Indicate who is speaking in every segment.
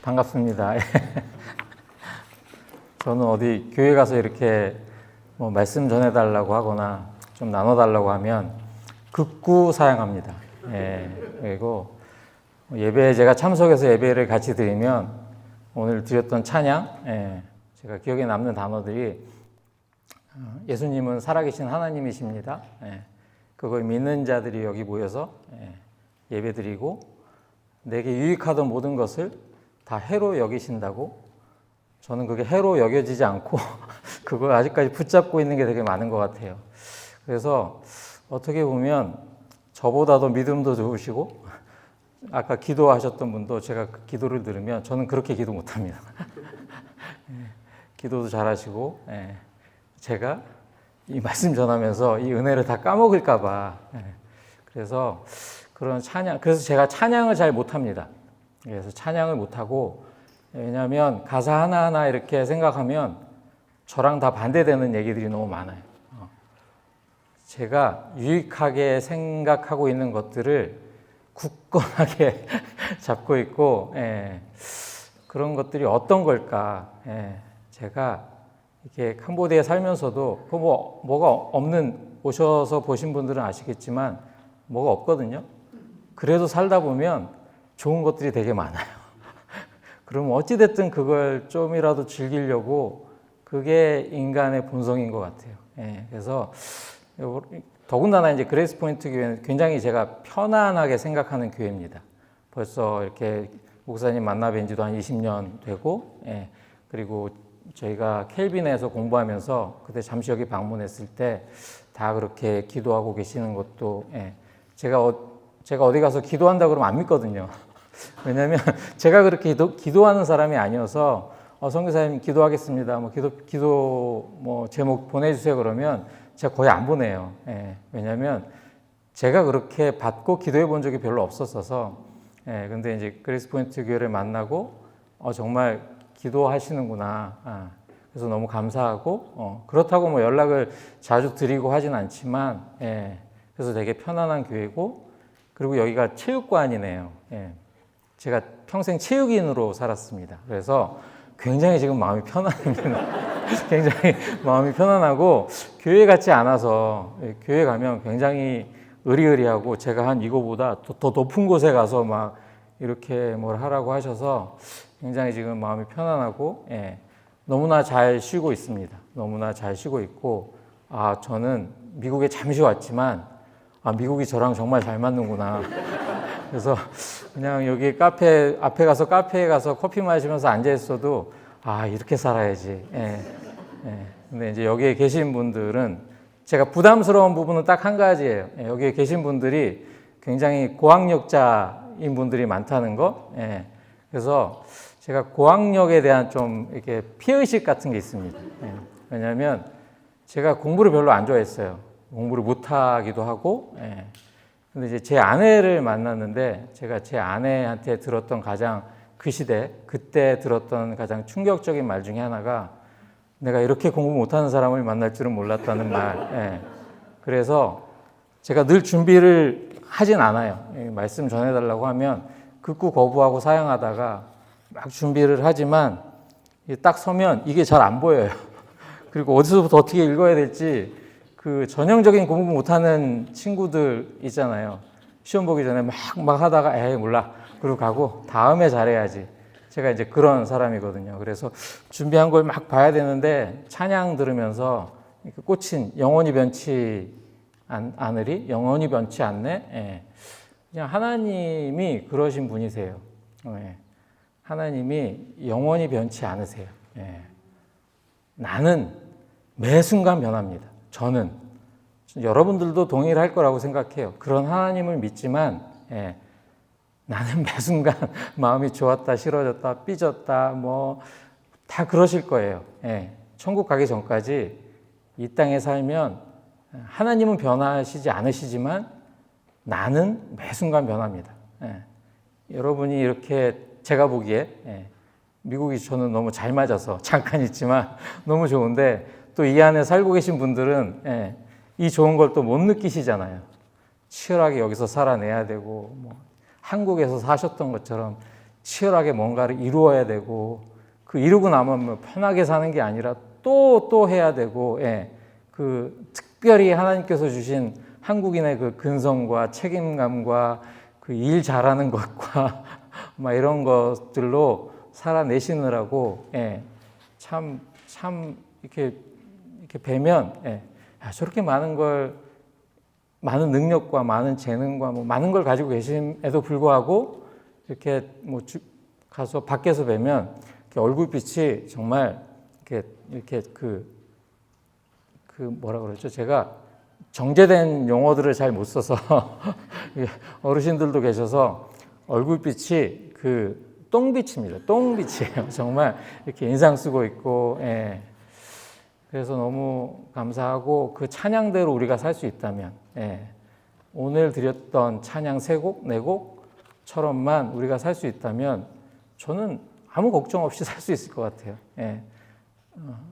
Speaker 1: 반갑습니다. 저는 어디 교회 가서 이렇게 뭐 말씀 전해달라고 하거나 좀 나눠달라고 하면 극구 사양합니다. 그리고 예배에 제가 참석해서 예배를 같이 드리면 오늘 드렸던 찬양, 제가 기억에 남는 단어들이 예수님은 살아계신 하나님이십니다. 그걸 믿는 자들이 여기 모여서 예배 드리고 내게 유익하던 모든 것을 다 해로 여기신다고. 저는 그게 해로 여겨지지 않고 그걸 아직까지 붙잡고 있는 게 되게 많은 것 같아요. 그래서 어떻게 보면 저보다도 믿음도 좋으시고 아까 기도하셨던 분도 제가 그 기도를 들으면 저는 그렇게 기도 못합니다. 기도도 잘하시고 제가 이 말씀 전하면서 이 은혜를 다 까먹을까 봐 그래서 그런 찬양, 그래서 제가 찬양을 잘 못합니다. 그래서 찬양을 못하고, 왜냐하면 가사 하나하나 이렇게 생각하면 저랑 다 반대되는 얘기들이 너무 많아요. 제가 유익하게 생각하고 있는 것들을 굳건하게 잡고 있고, 그런 것들이 어떤 걸까? 제가 이렇게 캄보디아에 살면서도 뭐가 없는, 오셔서 보신 분들은 아시겠지만 뭐가 없거든요. 그래도 살다 보면 좋은 것들이 되게 많아요. 그럼 어찌됐든 그걸 좀이라도 즐기려고, 그게 인간의 본성인 것 같아요. 그래서 더군다나 이제 그레이스 포인트 교회는 굉장히 제가 편안하게 생각하는 교회입니다. 벌써 이렇게 목사님 만나 뵌 지도 한 20년 되고, 그리고 저희가 켈빈에서 공부하면서 그때 잠시 여기 방문했을 때 다 그렇게 기도하고 계시는 것도, 제가 어디 가서 기도한다 그러면 안 믿거든요. 왜냐하면 제가 그렇게 기도하는 사람이 아니어서 선교사님 기도하겠습니다. 기도 제목 보내주세요 그러면 제가 거의 안 보내요. 왜냐하면 제가 그렇게 받고 기도해 본 적이 별로 없었어서. 근데 이제 그레이스 포인트 교회를 만나고 정말 기도하시는구나. 그래서 너무 감사하고 그렇다고 뭐 연락을 자주 드리고 하진 않지만 그래서 되게 편안한 교회고, 그리고 여기가 체육관이네요. 제가 평생 체육인으로 살았습니다. 그래서 굉장히 지금 마음이 편안합니다. 굉장히 마음이 편안하고, 교회 같지 않아서, 교회 가면 굉장히 의리의리하고, 제가 한 이거보다 더 높은 곳에 가서 막 이렇게 뭘 하라고 하셔서 굉장히 지금 마음이 편안하고, 너무나 잘 쉬고 있습니다. 너무나 잘 쉬고 있고, 저는 미국에 잠시 왔지만 미국이 저랑 정말 잘 맞는구나. 그래서 그냥 여기 카페에 가서 커피 마시면서 앉아 있어도 이렇게 살아야지. 근데 이제 여기에 계신 분들은, 제가 부담스러운 부분은 딱 한 가지예요. 여기에 계신 분들이 굉장히 고학력자인 분들이 많다는 거. 그래서 제가 고학력에 대한 좀 이렇게 피해의식 같은 게 있습니다. 왜냐하면 제가 공부를 별로 안 좋아했어요. 공부를 못하기도 하고. 근데 이제 제 아내를 만났는데, 제가 제 아내한테 들었던 가장 그때 들었던 가장 충격적인 말 중에 하나가, 내가 이렇게 공부 못하는 사람을 만날 줄은 몰랐다는 말. 그래서 제가 늘 준비를 하진 않아요. 말씀 전해달라고 하면 극구 거부하고 사양하다가 막 준비를 하지만 딱 서면 이게 잘 안 보여요. 그리고 어디서부터 어떻게 읽어야 될지, 그 전형적인 공부 못하는 친구들 있잖아요. 시험 보기 전에 막 하다가 몰라 그러고 가고 다음에 잘해야지. 제가 이제 그런 사람이거든요. 그래서 준비한 걸 막 봐야 되는데, 찬양 들으면서 꽂힌 영원히 변치 않네. 그냥 하나님이 그러신 분이세요. 하나님이 영원히 변치 않으세요. 나는 매 순간 변합니다. 저는, 여러분들도 동의를 할 거라고 생각해요. 그런 하나님을 믿지만, 나는 매 순간 마음이 좋았다, 싫어졌다, 삐졌다, 다 그러실 거예요. 천국 가기 전까지 이 땅에 살면 하나님은 변하시지 않으시지만 나는 매 순간 변합니다. 여러분이 이렇게, 제가 보기에 미국이 저는 너무 잘 맞아서 잠깐 있지만 너무 좋은데, 또 이 안에 살고 계신 분들은 이 좋은 걸 또 못 느끼시잖아요. 치열하게 여기서 살아내야 되고, 한국에서 사셨던 것처럼 치열하게 뭔가를 이루어야 되고 그 이루고 나면 뭐 편하게 사는 게 아니라 또 해야 되고 그 특별히 하나님께서 주신 한국인의 그 근성과 책임감과 그 일 잘하는 것과 막 이런 것들로 살아내시느라고 참 이렇게 뵈면 저렇게 많은 능력과 많은 재능과 뭐 많은 걸 가지고 계심에도 불구하고 이렇게 뭐 가서 밖에서 뵈면 얼굴빛이 정말 이렇게 그 뭐라 그러죠? 제가 정제된 용어들을 잘 못 써서 어르신들도 계셔서 얼굴빛이 그 똥빛입니다. 똥빛이에요. 정말 이렇게 인상 쓰고 있고, 그래서 너무 감사하고 그 찬양대로 우리가 살 수 있다면, 오늘 드렸던 찬양 3곡, 4곡처럼만 우리가 살 수 있다면 저는 아무 걱정 없이 살 수 있을 것 같아요.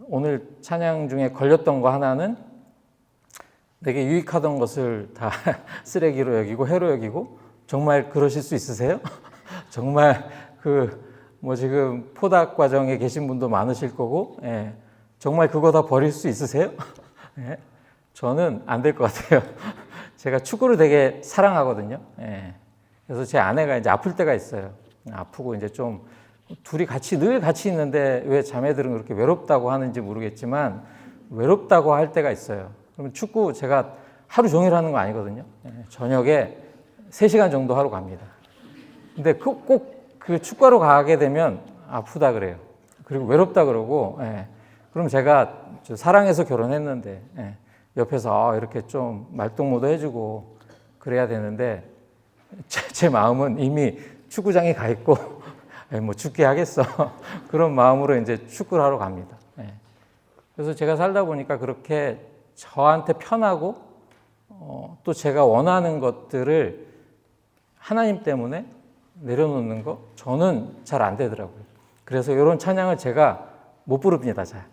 Speaker 1: 오늘 찬양 중에 걸렸던 거 하나는 내게 유익하던 것을 다 쓰레기로 여기고 해로 여기고, 정말 그러실 수 있으세요? 정말 지금 포닥 과정에 계신 분도 많으실 거고, 정말 그거 다 버릴 수 있으세요? 저는 안 될 것 같아요. 제가 축구를 되게 사랑하거든요. 그래서 제 아내가 이제 아플 때가 있어요. 아프고 이제 좀 둘이 늘 같이 있는데 왜 자매들은 그렇게 외롭다고 하는지 모르겠지만 외롭다고 할 때가 있어요. 그러면 축구 제가 하루 종일 하는 거 아니거든요. 저녁에 3시간 정도 하러 갑니다. 근데 꼭 그 축구하러 가게 되면 아프다 그래요. 그리고 외롭다 그러고, 그럼 제가 사랑해서 결혼했는데, 옆에서 이렇게 좀 말동무도 해주고 그래야 되는데, 제 마음은 이미 축구장에 가 있고, 뭐 죽게 하겠어. 그런 마음으로 이제 축구를 하러 갑니다. 그래서 제가 살다 보니까 그렇게 저한테 편하고, 또 제가 원하는 것들을 하나님 때문에 내려놓는 거 저는 잘 안 되더라고요. 그래서 이런 찬양을 제가 못 부릅니다. 잘.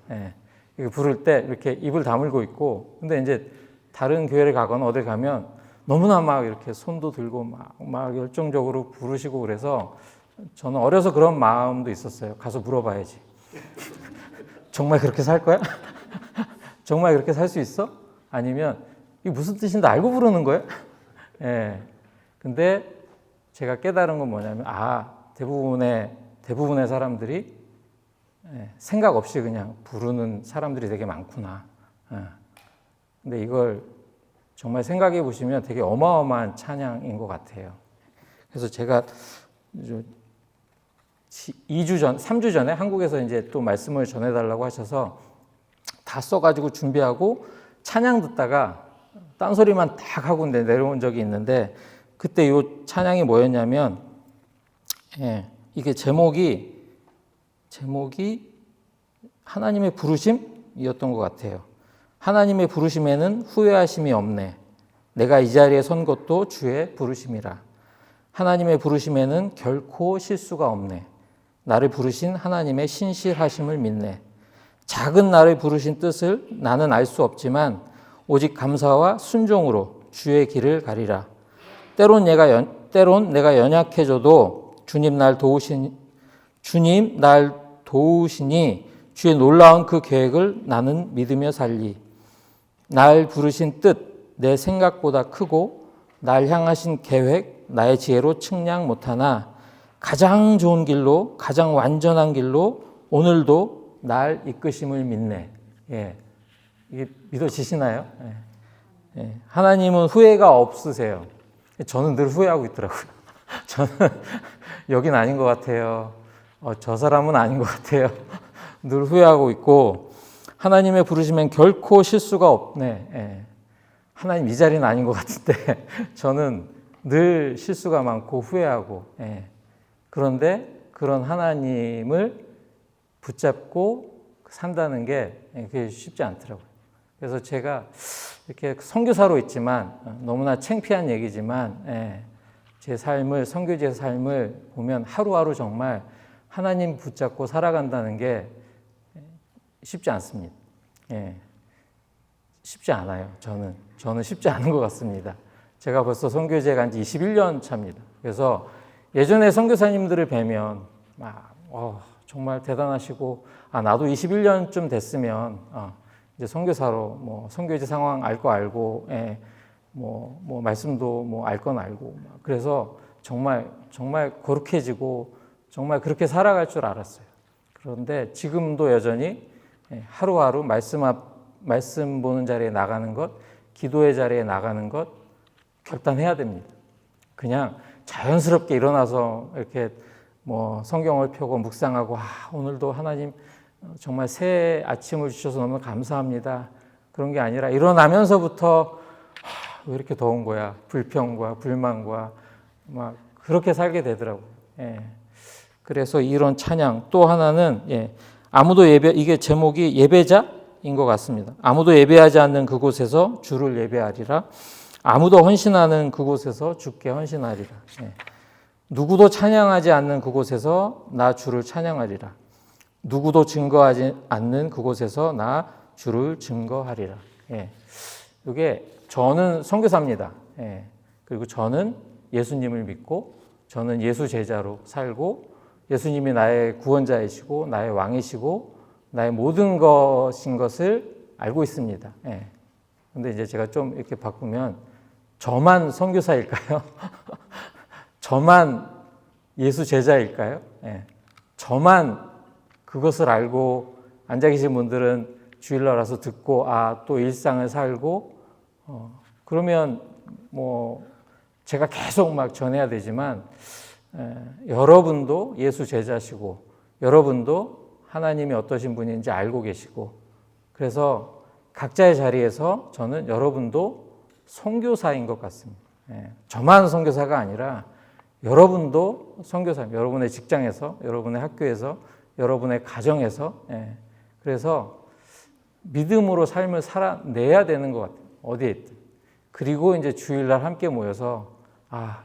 Speaker 1: 부를 때 이렇게 입을 다물고 있고, 근데 이제 다른 교회를 가거나 어딜 가면 너무나 막 이렇게 손도 들고 막 열정적으로 부르시고 그래서 저는 어려서 그런 마음도 있었어요. 가서 물어봐야지. 정말 그렇게 살 거야? 정말 그렇게 살 수 있어? 아니면 이게 무슨 뜻인지 알고 부르는 거예요? 근데 제가 깨달은 건 뭐냐면, 대부분의 사람들이 생각 없이 그냥 부르는 사람들이 되게 많구나. 근데 이걸 정말 생각해 보시면 되게 어마어마한 찬양인 것 같아요. 그래서 제가 3주 전에 한국에서 이제 또 말씀을 전해달라고 하셔서 다 써가지고 준비하고 찬양 듣다가 딴소리만 딱 하고 내려온 적이 있는데, 그때 이 찬양이 뭐였냐면, 이게 제목이 하나님의 부르심이었던 것 같아요. 하나님의 부르심에는 후회하심이 없네. 내가 이 자리에 선 것도 주의 부르심이라. 하나님의 부르심에는 결코 실수가 없네. 나를 부르신 하나님의 신실하심을 믿네. 작은 나를 부르신 뜻을 나는 알 수 없지만 오직 감사와 순종으로 주의 길을 가리라. 때론 내가 연약해져도 주님 날 도우시니 주의 놀라운 그 계획을 나는 믿으며 살리. 날 부르신 뜻 내 생각보다 크고 날 향하신 계획 나의 지혜로 측량 못하나 가장 좋은 길로 가장 완전한 길로 오늘도 날 이끄심을 믿네. 이게 믿어지시나요? 하나님은 후회가 없으세요. 저는 늘 후회하고 있더라고요. 저는 여긴 아닌 것 같아요. 저 사람은 아닌 것 같아요. 늘 후회하고 있고, 하나님의 부르시면 결코 실수가 없네. 하나님 이 자리는 아닌 것 같은데 저는 늘 실수가 많고 후회하고, 그런데 그런 하나님을 붙잡고 산다는 게 그게 쉽지 않더라고요. 그래서 제가 이렇게 선교사로 있지만 너무나 창피한 얘기지만 제 삶을, 선교지의 삶을 보면 하루하루 정말 하나님 붙잡고 살아간다는 게 쉽지 않습니다. 쉽지 않아요. 저는 쉽지 않은 것 같습니다. 제가 벌써 선교지에 간 지 21년 차입니다. 그래서 예전에 선교사님들을 뵈면 정말 대단하시고 나도 21년쯤 됐으면 이제 선교사로 뭐 선교지 상황 알 거 알고 뭐 말씀도 뭐 알 건 알고 그래서 정말 거룩해지고 정말 그렇게 살아갈 줄 알았어요. 그런데 지금도 여전히 하루하루 말씀 보는 자리에 나가는 것, 기도의 자리에 나가는 것 결단해야 됩니다. 그냥 자연스럽게 일어나서 이렇게 뭐 성경을 펴고 묵상하고 오늘도 하나님 정말 새 아침을 주셔서 너무 감사합니다. 그런 게 아니라 일어나면서부터 왜 이렇게 더운 거야? 불평과 불만과 막 그렇게 살게 되더라고요. 그래서 이런 찬양 또 하나는 아무도 이게 제목이 예배자인 것 같습니다. 아무도 예배하지 않는 그곳에서 주를 예배하리라. 아무도 헌신하는 그곳에서 주께 헌신하리라. 누구도 찬양하지 않는 그곳에서 나 주를 찬양하리라. 누구도 증거하지 않는 그곳에서 나 주를 증거하리라. 이게 저는 선교사입니다. 그리고 저는 예수님을 믿고 저는 예수 제자로 살고 예수님이 나의 구원자이시고 나의 왕이시고 나의 모든 것인 것을 알고 있습니다. 근데 이제 제가 좀 이렇게 바꾸면 저만 선교사일까요? 저만 예수 제자일까요? 저만 그것을 알고 앉아 계신 분들은 주일날 와서 듣고 또 일상을 살고 그러면 뭐 제가 계속 막 전해야 되지만 여러분도 예수 제자시고 여러분도 하나님이 어떠신 분인지 알고 계시고 그래서 각자의 자리에서 저는 여러분도 선교사인 것 같습니다. 저만 선교사가 아니라 여러분도 선교사입니다. 여러분의 직장에서, 여러분의 학교에서, 여러분의 가정에서. 그래서 믿음으로 삶을 살아내야 되는 것 같아요. 어디에 있든. 그리고 이제 주일날 함께 모여서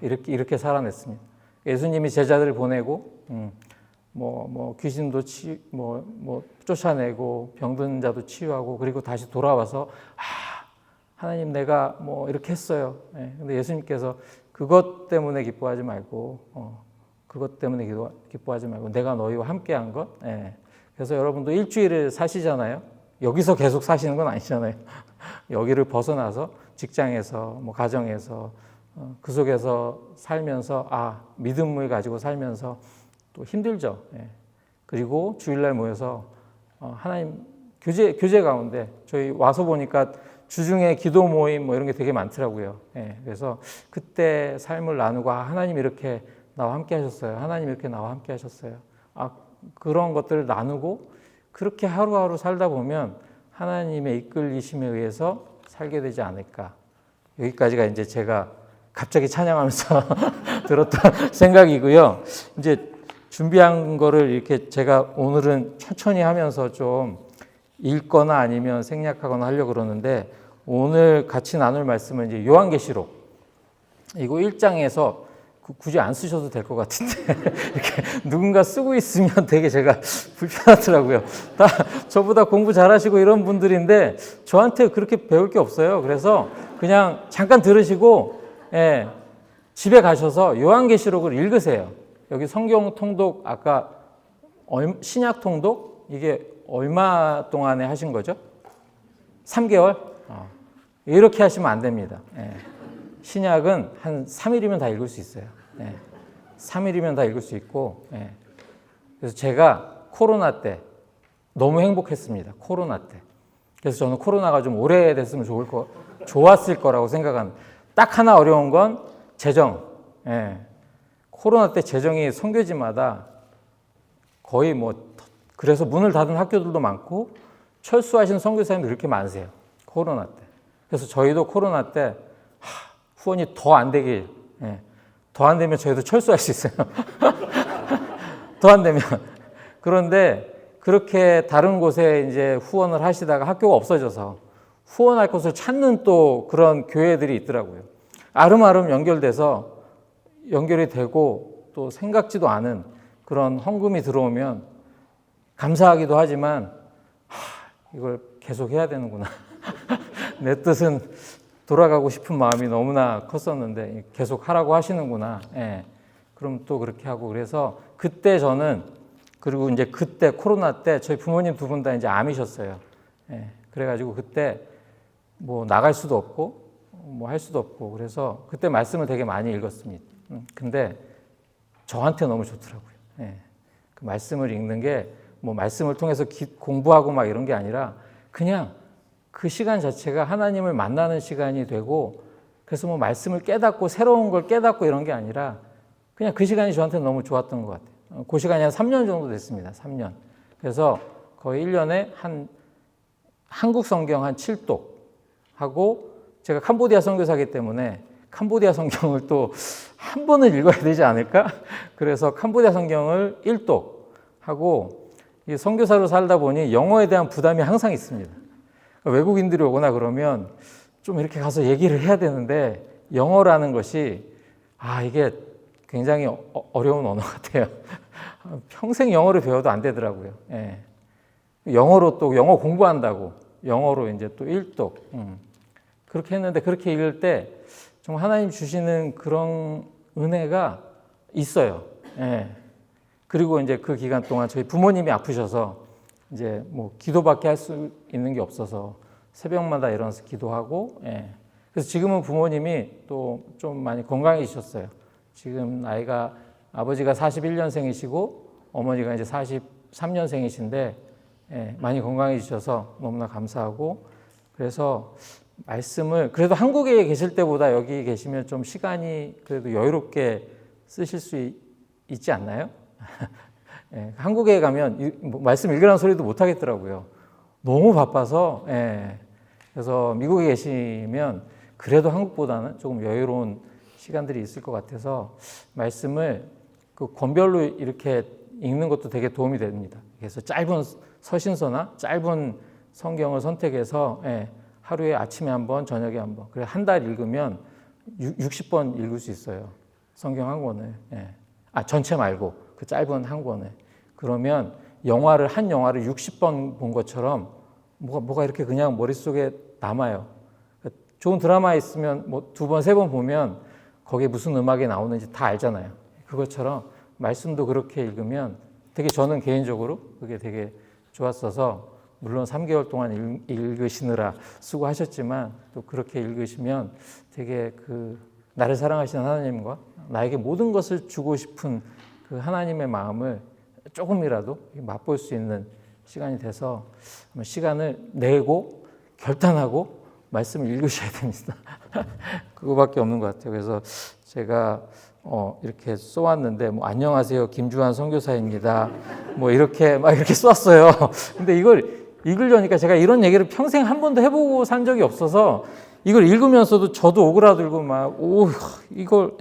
Speaker 1: 이렇게 살아냈습니다. 예수님이 제자들을 보내고 귀신도 쫓아내고 병든 자도 치유하고 그리고 다시 돌아와서 하나님 내가 뭐 이렇게 했어요. 근데 예수님께서 그것 때문에 기뻐하지 말고 그것 때문에 기뻐하지 말고 내가 너희와 함께한 것. 그래서 여러분도 일주일을 사시잖아요. 여기서 계속 사시는 건 아니잖아요. 여기를 벗어나서 직장에서 뭐 가정에서 그 속에서 살면서 믿음을 가지고 살면서 또 힘들죠. 그리고 주일날 모여서 하나님 교제 가운데 저희 와서 보니까 주중에 기도 모임 뭐 이런 게 되게 많더라고요. 그래서 그때 삶을 나누고 하나님 이렇게 나와 함께 하셨어요. 하나님 이렇게 나와 함께 하셨어요. 그런 것들을 나누고 그렇게 하루하루 살다 보면 하나님의 이끌리심에 의해서 살게 되지 않을까. 여기까지가 이제 제가 갑자기 찬양하면서 들었던 생각이고요. 이제 준비한 거를 이렇게 제가 오늘은 천천히 하면서 좀 읽거나 아니면 생략하거나 하려고 그러는데 오늘 같이 나눌 말씀은 이제 요한계시록 이거 1장에서 굳이 안 쓰셔도 될 것 같은데 이렇게 누군가 쓰고 있으면 되게 제가 불편하더라고요. 다 저보다 공부 잘하시고 이런 분들인데 저한테 그렇게 배울 게 없어요. 그래서 그냥 잠깐 들으시고 집에 가셔서 요한계시록을 읽으세요. 여기 성경 통독 아까 신약 통독 이게 얼마 동안에 하신 거죠? 3개월? 이렇게 하시면 안 됩니다. 신약은 한 3일이면 다 읽을 수 있어요. 3일이면 다 읽을 수 있고 그래서 제가 코로나 때 너무 행복했습니다. 코로나 때. 그래서 저는 코로나가 좀 오래됐으면 좋았을 거라고 생각합니다. 딱 하나 어려운 건 재정. 코로나 때 재정이 선교지마다 거의 그래서 문을 닫은 학교들도 많고 철수하신 선교사님들 이렇게 많으세요. 코로나 때. 그래서 저희도 코로나 때 후원이 더 안 되길, 더 안 되면 저희도 철수할 수 있어요. 더 안 되면. 그런데 그렇게 다른 곳에 이제 후원을 하시다가 학교가 없어져서 후원할 곳을 찾는 또 그런 교회들이 있더라고요. 아름아름 연결이 되고 또 생각지도 않은 그런 헌금이 들어오면 감사하기도 하지만 이걸 계속 해야 되는구나. 내 뜻은 돌아가고 싶은 마음이 너무나 컸었는데 계속 하라고 하시는구나. 그럼 또 그렇게 하고 그래서 그때 저는 그리고 이제 그때 코로나 때 저희 부모님 두 분 다 이제 암이셨어요. 예, 그래가지고 그때 뭐 나갈 수도 없고 뭐 할 수도 없고 그래서 그때 말씀을 되게 많이 읽었습니다. 근데 저한테 너무 좋더라고요. 예, 그 말씀을 읽는 게 뭐 말씀을 통해서 공부하고 막 이런 게 아니라 그냥 그 시간 자체가 하나님을 만나는 시간이 되고 그래서 뭐 말씀을 깨닫고 새로운 걸 깨닫고 이런 게 아니라 그냥 그 시간이 저한테 너무 좋았던 것 같아요. 그 시간이 한 3년 정도 됐습니다. 3년. 그래서 거의 1년에 한 한국 성경 한 7독 하고 제가 캄보디아 선교사이기 때문에 캄보디아 성경을 또 한 번은 읽어야 되지 않을까? 그래서 캄보디아 성경을 1독 하고 선교사로 살다 보니 영어에 대한 부담이 항상 있습니다. 외국인들이 오거나 그러면 좀 이렇게 가서 얘기를 해야 되는데 영어라는 것이 이게 굉장히 어려운 언어 같아요. 평생 영어를 배워도 안 되더라고요. 예. 영어로 또 영어 공부한다고 영어로 이제 또 1독 그렇게 했는데 그렇게 읽을 때 좀 하나님 주시는 그런 은혜가 있어요. 예. 그리고 이제 그 기간 동안 저희 부모님이 아프셔서 이제 뭐 기도밖에 할 수 있는 게 없어서 새벽마다 일어나서 기도하고, 예. 그래서 지금은 부모님이 또 좀 많이 건강해지셨어요. 지금 나이가 아버지가 41년생이시고 어머니가 이제 43년생이신데, 예, 많이 건강해지셔서 너무나 감사하고, 그래서 말씀을 그래도 한국에 계실 때보다 여기 계시면 좀 시간이 그래도 여유롭게 쓰실 수 있지 않나요? 예, 한국에 가면 말씀 읽으라는 소리도 못 하겠더라고요. 너무 바빠서. 예, 그래서 미국에 계시면 그래도 한국보다는 조금 여유로운 시간들이 있을 것 같아서 말씀을 그 권별로 이렇게 읽는 것도 되게 도움이 됩니다. 그래서 짧은 서신서나 짧은 성경을 선택해서, 예, 하루에 아침에 한 번, 저녁에 한 번. 그래 한 달 읽으면 60번 읽을 수 있어요. 성경 한 권을. 예. 전체 말고 그 짧은 한 권을. 그러면 한 영화를 60번 본 것처럼 뭐가 이렇게 그냥 머릿속에 남아요. 좋은 드라마 있으면 뭐 2번, 3번 보면 거기에 무슨 음악이 나오는지 다 알잖아요. 그것처럼 말씀도 그렇게 읽으면 되게 저는 개인적으로 그게 되게 좋았어서 물론 3개월 동안 읽으시느라 수고하셨지만 또 그렇게 읽으시면 되게 그 나를 사랑하시는 하나님과 나에게 모든 것을 주고 싶은 그 하나님의 마음을 조금이라도 맛볼 수 있는 시간이 돼서 시간을 내고 결단하고 말씀을 읽으셔야 됩니다. 그거밖에 없는 것 같아요. 그래서 제가 이렇게 써왔는데 뭐 안녕하세요 김주환 선교사입니다. 뭐 이렇게 써왔어요. 근데 이걸 읽으려니까 제가 이런 얘기를 평생 한 번도 해보고 산 적이 없어서 이걸 읽으면서도 저도 오그라들고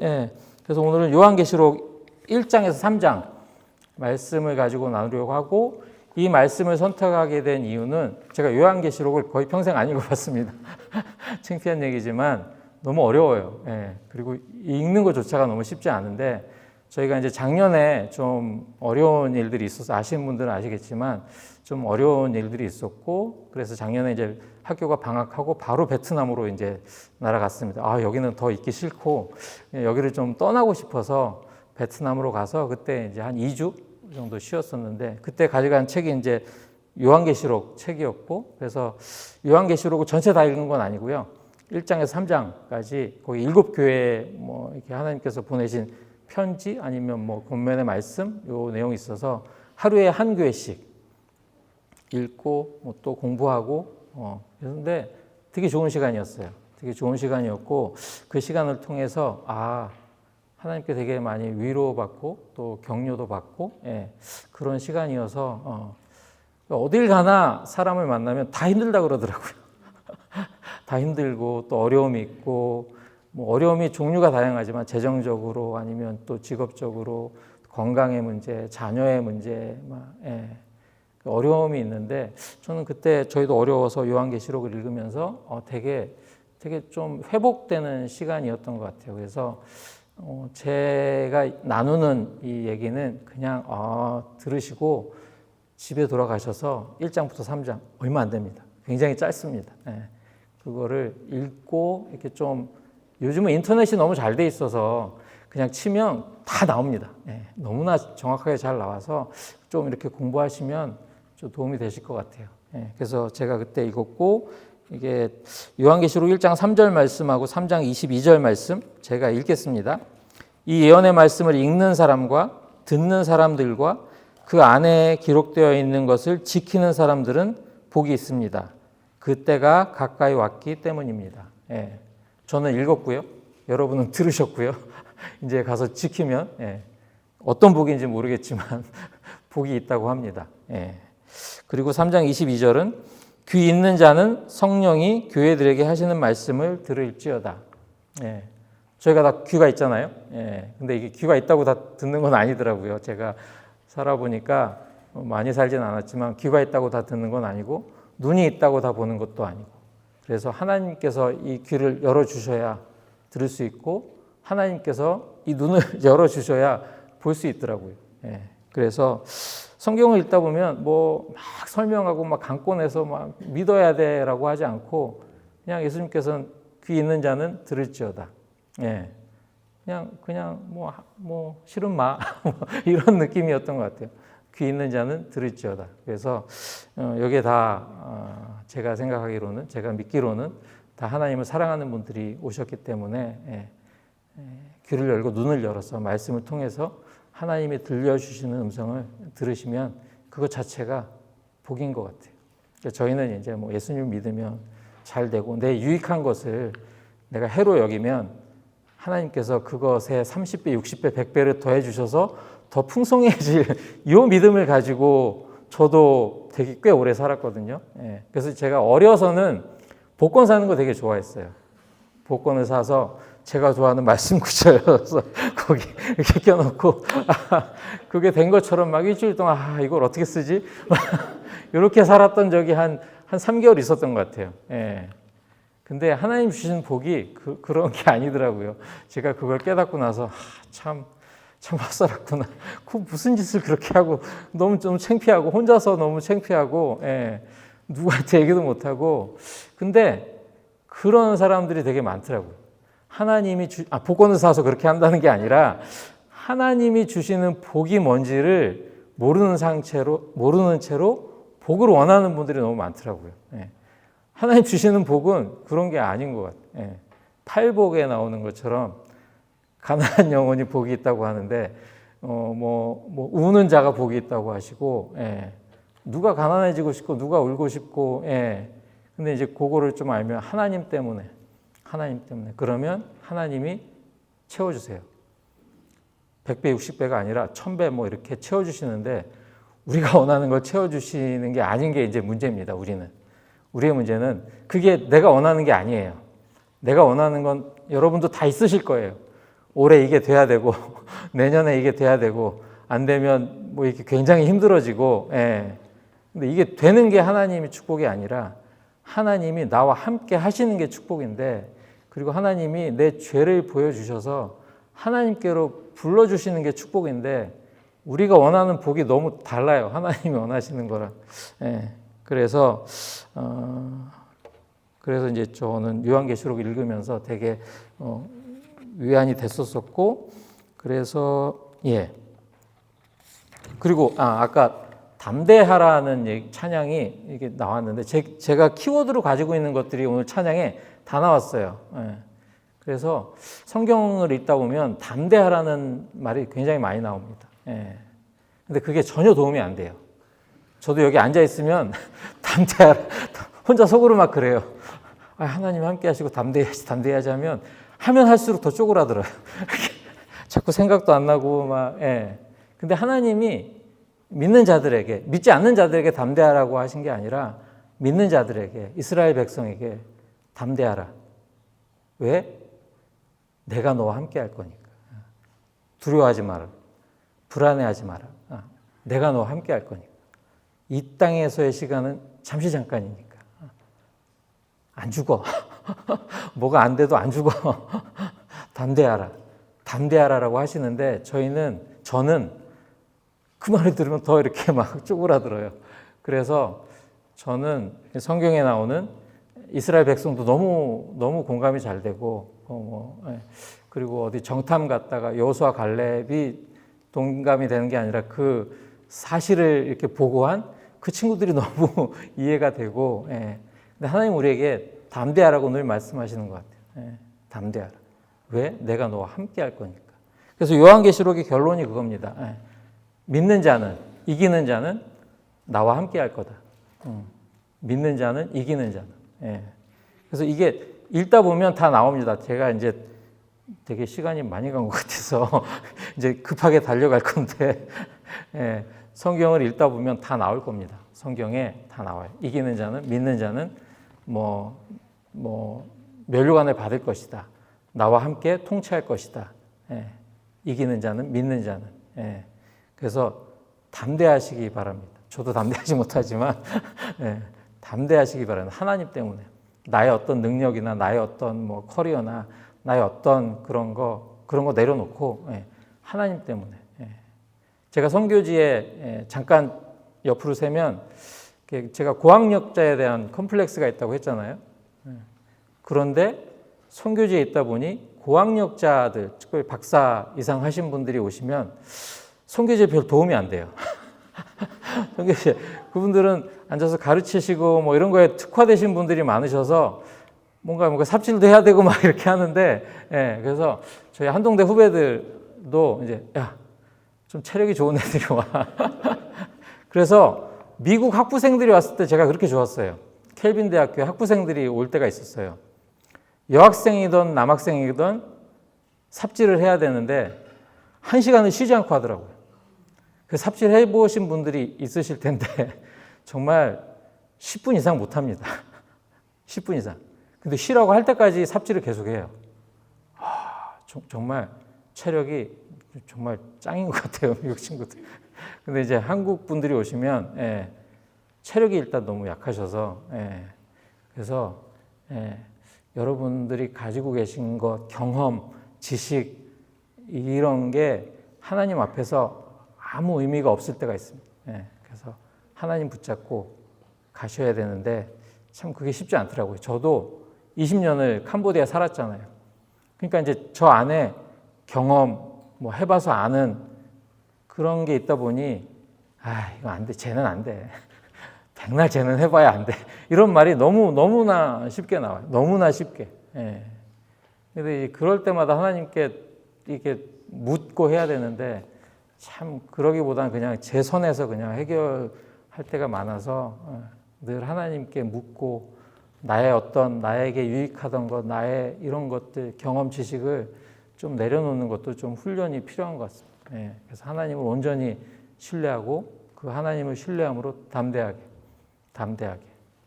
Speaker 1: 예. 그래서 오늘은 요한계시록 1장에서 3장 말씀을 가지고 나누려고 하고 이 말씀을 선택하게 된 이유는 제가 요한계시록을 거의 평생 안 읽어봤습니다. 창피한 얘기지만 너무 어려워요. 예. 그리고 읽는 것조차가 너무 쉽지 않은데 저희가 이제 작년에 좀 어려운 일들이 있어서 아시는 분들은 아시겠지만 좀 어려운 일들이 있었고 그래서 작년에 이제 학교가 방학하고 바로 베트남으로 이제 날아갔습니다. 여기는 더 있기 싫고 여기를 좀 떠나고 싶어서 베트남으로 가서 그때 이제 한 2주 정도 쉬었었는데 그때 가져간 책이 이제 요한계시록 책이었고 그래서 요한계시록을 전체 다 읽은 건 아니고요. 1장에서 3장까지 거기 7교회에 뭐 이렇게 하나님께서 보내신 편지 아니면 뭐 본면의 말씀 요 내용이 있어서 하루에 한 교회씩 읽고 뭐 또 공부하고 그런데 되게 좋은 시간이었어요. 되게 좋은 시간이었고 그 시간을 통해서 하나님께 되게 많이 위로받고 또 격려도 받고, 예, 그런 시간이어서 어딜 가나 사람을 만나면 다 힘들다 그러더라고요. 다 힘들고 또 어려움이 있고 뭐 어려움이 종류가 다양하지만 재정적으로 아니면 또 직업적으로 건강의 문제, 자녀의 문제, 예, 어려움이 있는데 저는 그때 저희도 어려워서 요한계시록을 읽으면서 되게 좀 회복되는 시간이었던 것 같아요. 그래서 제가 나누는 이 얘기는 그냥 들으시고 집에 돌아가셔서 1장부터 3장 얼마 안 됩니다. 굉장히 짧습니다. 예. 그거를 읽고 이렇게 좀 요즘은 인터넷이 너무 잘 돼 있어서 그냥 치면 다 나옵니다. 예, 너무나 정확하게 잘 나와서 좀 이렇게 공부하시면 좀 도움이 되실 것 같아요. 예, 그래서 제가 그때 읽었고, 이게 요한계시록 1장 3절 말씀하고 3장 22절 말씀 제가 읽겠습니다. 이 예언의 말씀을 읽는 사람과 듣는 사람들과 그 안에 기록되어 있는 것을 지키는 사람들은 복이 있습니다. 그때가 가까이 왔기 때문입니다. 예, 저는 읽었고요. 여러분은 들으셨고요. 이제 가서 지키면 어떤 복인지 모르겠지만 복이 있다고 합니다. 그리고 3장 22절은 귀 있는 자는 성령이 교회들에게 하시는 말씀을 들을지어다. 저희가 다 귀가 있잖아요. 근데 이게 귀가 있다고 다 듣는 건 아니더라고요. 제가 살아보니까 많이 살진 않았지만 귀가 있다고 다 듣는 건 아니고 눈이 있다고 다 보는 것도 아니고, 그래서 하나님께서 이 귀를 열어주셔야 들을 수 있고 하나님께서 이 눈을 열어주셔야 볼 수 있더라고요. 그래서 성경을 읽다 보면 뭐 막 설명하고 막 강권해서 막 믿어야 돼라고 하지 않고 그냥 예수님께서는 귀 있는 자는 들을지어다. 그냥 뭐 싫은 마 이런 느낌이었던 것 같아요. 귀 있는 자는 들을지어다. 그래서 여기에 다 제가 생각하기로는, 제가 믿기로는 다 하나님을 사랑하는 분들이 오셨기 때문에 귀를 열고 눈을 열어서 말씀을 통해서 하나님이 들려주시는 음성을 들으시면 그것 자체가 복인 것 같아요. 그러니까 저희는 이제 뭐 예수님을 믿으면 잘 되고 내 유익한 것을 내가 해로 여기면 하나님께서 그것에 30배, 60배, 100배를 더해 주셔서 더 풍성해질 이 믿음을 가지고 저도 되게 꽤 오래 살았거든요. 그래서 제가 어려서는 복권 사는 거 되게 좋아했어요. 복권을 사서 제가 좋아하는 말씀 구절에서 거기 이렇게 껴놓고 그게 된 것처럼 막 일주일 동안 이걸 어떻게 쓰지? 이렇게 살았던 적이 한 3개월 있었던 것 같아요. 근데 하나님 주신 복이 그런 게 아니더라고요. 제가 그걸 깨닫고 나서 참 헛살았구나. 무슨 짓을 그렇게 하고 너무 좀 창피하고 혼자서 너무 창피하고 누구한테 얘기도 못하고. 근데 그런 사람들이 되게 많더라고요. 하나님이 복권을 사서 그렇게 한다는 게 아니라 하나님이 주시는 복이 뭔지를 모르는 채로 복을 원하는 분들이 너무 많더라고요. 하나님 주시는 복은 그런 게 아닌 것 같아요. 팔복에 나오는 것처럼 가난한 영혼이 복이 있다고 하는데 우는 자가 복이 있다고 하시고, 누가 가난해지고 싶고 누가 울고 싶고, 근데 이제 그거를 좀 알면 하나님 때문에 그러면 하나님이 채워주세요. 100배, 60배가 아니라 1000배 뭐 이렇게 채워주시는데 우리가 원하는 걸 채워주시는 게 아닌 게 이제 문제입니다. 우리의 문제는 그게 내가 원하는 게 아니에요. 내가 원하는 건 여러분도 다 있으실 거예요. 올해 이게 돼야 되고 내년에 이게 돼야 되고 안 되면 뭐 이렇게 굉장히 힘들어지고. 근데 이게 되는 게 하나님의 축복이 아니라 하나님이 나와 함께 하시는 게 축복인데, 그리고 하나님이 내 죄를 보여주셔서 하나님께로 불러주시는 게 축복인데 우리가 원하는 복이 너무 달라요. 하나님이 원하시는 거랑. 그래서 이제 저는 요한계시록 읽으면서 되게 위안이 됐었었고, 그래서 그리고 아까 담대하라는 찬양이 이게 나왔는데 제가 키워드로 가지고 있는 것들이 오늘 찬양에 다 나왔어요. 그래서 성경을 읽다 보면 담대하라는 말이 굉장히 많이 나옵니다. 근데 그게 전혀 도움이 안 돼요. 저도 여기 앉아 있으면 담대하라 혼자 속으로 막 그래요. 하나님 함께 하시고 담대해야지 하면 할수록 더 쪼그라들어요. 자꾸 생각도 안 나고 막. 근데 하나님이 믿는 자들에게, 믿지 않는 자들에게 담대하라고 하신 게 아니라 믿는 자들에게, 이스라엘 백성에게 담대하라. 왜? 내가 너와 함께 할 거니까. 두려워하지 마라. 불안해하지 마라. 내가 너와 함께 할 거니까. 이 땅에서의 시간은 잠시 잠깐이니까. 안 죽어. 뭐가 안 돼도 안 죽어. 담대하라. 담대하라라고 하시는데 저는 그 말을 들으면 더 이렇게 막 쪼그라들어요. 그래서 저는 성경에 나오는 이스라엘 백성도 너무 공감이 잘 되고 그리고 어디 정탐 갔다가 여호수아 갈렙이 동감이 되는 게 아니라 그 사실을 이렇게 보고한 그 친구들이 너무 이해가 되고 근데 하나님 우리에게 담대하라고 늘 말씀하시는 것 같아요. 담대하라. 왜? 내가 너와 함께 할 거니까. 그래서 요한계시록의 결론이 그겁니다. 믿는 자는, 이기는 자는 나와 함께 할 거다. 믿는 자는, 이기는 자는. 그래서 이게 읽다 보면 다 나옵니다. 제가 이제 되게 시간이 많이 간 것 같아서 이제 급하게 달려갈 건데 성경을 읽다 보면 다 나올 겁니다. 성경에 다 나와요. 이기는 자는, 믿는 자는 면류관을 받을 것이다. 나와 함께 통치할 것이다. 이기는 자는, 믿는 자는. 그래서 담대하시기 바랍니다. 저도 담대하지 못하지만 담대하시기 바랍니다. 하나님 때문에. 나의 어떤 능력이나 나의 어떤 뭐 커리어나 나의 어떤 그런 거 내려놓고 하나님 때문에. 제가 선교지에 잠깐 옆으로 세면 제가 고학력자에 대한 컴플렉스가 있다고 했잖아요. 그런데 선교지에 있다 보니 고학력자들, 특별히 박사 이상 하신 분들이 오시면 선교지에 별 도움이 안 돼요. 선교지에 그분들은 앉아서 가르치시고 뭐 이런 거에 특화되신 분들이 많으셔서 뭔가 삽질도 해야 되고 막 이렇게 하는데 그래서 저희 한동대 후배들도 이제 좀 체력이 좋은 애들이 와. 그래서 미국 학부생들이 왔을 때 제가 그렇게 좋았어요. 켈빈 대학교에 학부생들이 올 때가 있었어요. 여학생이든 남학생이든 삽질을 해야 되는데 1시간을 쉬지 않고 하더라고요. 그 삽질 해보신 분들이 있으실 텐데 정말 10분 이상 못합니다. 10분 이상. 근데 쉬라고 할 때까지 삽질을 계속해요. 정말 체력이 정말 짱인 것 같아요. 미국 친구들. 근데 이제 한국 분들이 오시면 체력이 일단 너무 약하셔서 그래서 여러분들이 가지고 계신 것, 경험, 지식 이런 게 하나님 앞에서 아무 의미가 없을 때가 있습니다. 그래서 하나님 붙잡고 가셔야 되는데 참 그게 쉽지 않더라고요. 저도 20년을 캄보디아에 살았잖아요. 그러니까 이제 저 안에 경험, 뭐 해봐서 아는 그런 게 있다 보니 이거 안 돼. 쟤는 안 돼. 백날 쟤는 해봐야 안 돼. 이런 말이 너무나 쉽게 나와요. 너무나 쉽게. 근데 그럴 때마다 하나님께 이렇게 묻고 해야 되는데 참 그러기보다는 그냥 제 선에서 그냥 해결할 때가 많아서 늘 하나님께 묻고 나에게 유익하던 것, 나의 이런 것들, 경험, 지식을 좀 내려놓는 것도 좀 훈련이 필요한 것 같습니다. 그래서 하나님을 온전히 신뢰하고 그 하나님을 신뢰함으로 담대하게.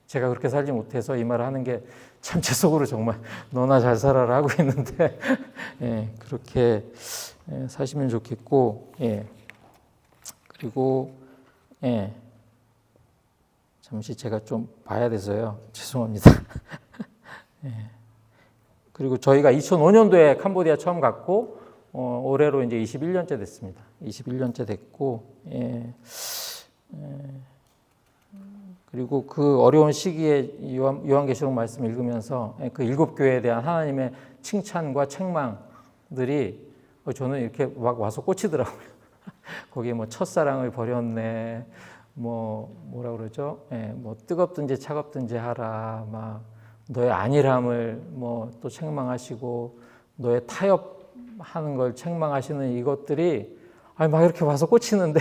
Speaker 1: 제가 그렇게 살지 못해서 이 말을 하는 게 참 제 속으로 정말 너나 잘 살아라 하고 있는데 그렇게 사시면 좋겠고 그리고 잠시 제가 좀 봐야 돼서요. 죄송합니다. 그리고 저희가 2005년도에 캄보디아 처음 갔고 올해로 이제 21년째 됐습니다. 21년째 됐고 그리고 그 어려운 시기에 요한계시록 말씀 읽으면서 그 7교회에 대한 하나님의 칭찬과 책망들이 저는 이렇게 막 와서 꽂히더라고요. 거기에 뭐 첫사랑을 버렸네, 뭐라 그러죠? 뭐 뜨겁든지 차갑든지 하라, 막 너의 안일함을 뭐 또 책망하시고 너의 타협하는 걸 책망하시는 이것들이 막 이렇게 와서 꽂히는데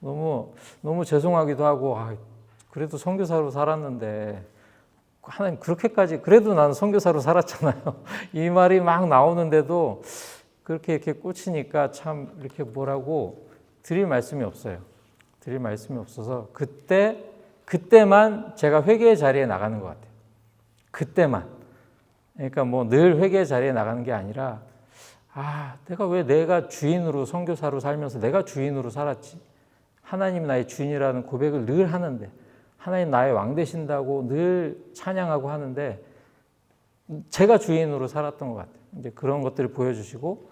Speaker 1: 너무 죄송하기도 하고 그래도 선교사로 살았는데 하나님 그렇게까지 그래도 나는 선교사로 살았잖아요. 이 말이 막 나오는데도 그렇게 이렇게 꽂히니까 참 이렇게 뭐라고 드릴 말씀이 없어요. 드릴 말씀이 없어서 그때만 제가 회개의 자리에 나가는 것 같아요. 그때만. 그러니까 뭐 늘 회개의 자리에 나가는 게 아니라 내가 주인으로 선교사로 살면서 내가 주인으로 살았지. 하나님 나의 주인이라는 고백을 늘 하는데 하나님 나의 왕 되신다고 늘 찬양하고 하는데 제가 주인으로 살았던 것 같아요. 이제 그런 것들을 보여주시고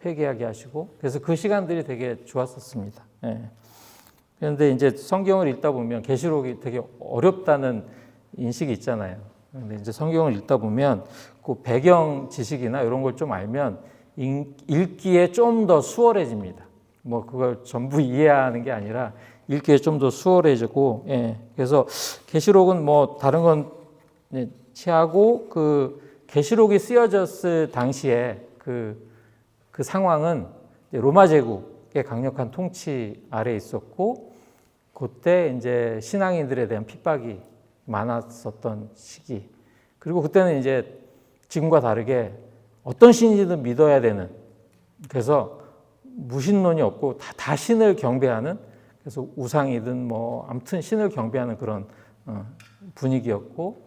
Speaker 1: 회개하게 하시고 그래서 그 시간들이 되게 좋았었습니다. 그런데 이제 성경을 읽다 보면 계시록이 되게 어렵다는 인식이 있잖아요. 근데 이제 성경을 읽다 보면 그 배경 지식이나 이런 걸 좀 알면 읽기에 좀 더 수월해집니다. 뭐 그걸 전부 이해하는 게 아니라 읽기에 좀 더 수월해지고, 예. 그래서 계시록은 뭐 다른 건 취하고 그 계시록이 쓰여졌을 당시에 그 상황은 로마 제국의 강력한 통치 아래 있었고, 그때 이제 신앙인들에 대한 핍박이 많았었던 시기. 그리고 그때는 이제 지금과 다르게 어떤 신이든 믿어야 되는, 그래서 무신론이 없고 다 신을 경배하는, 그래서 우상이든 뭐 아무튼 신을 경배하는 그런 분위기였고,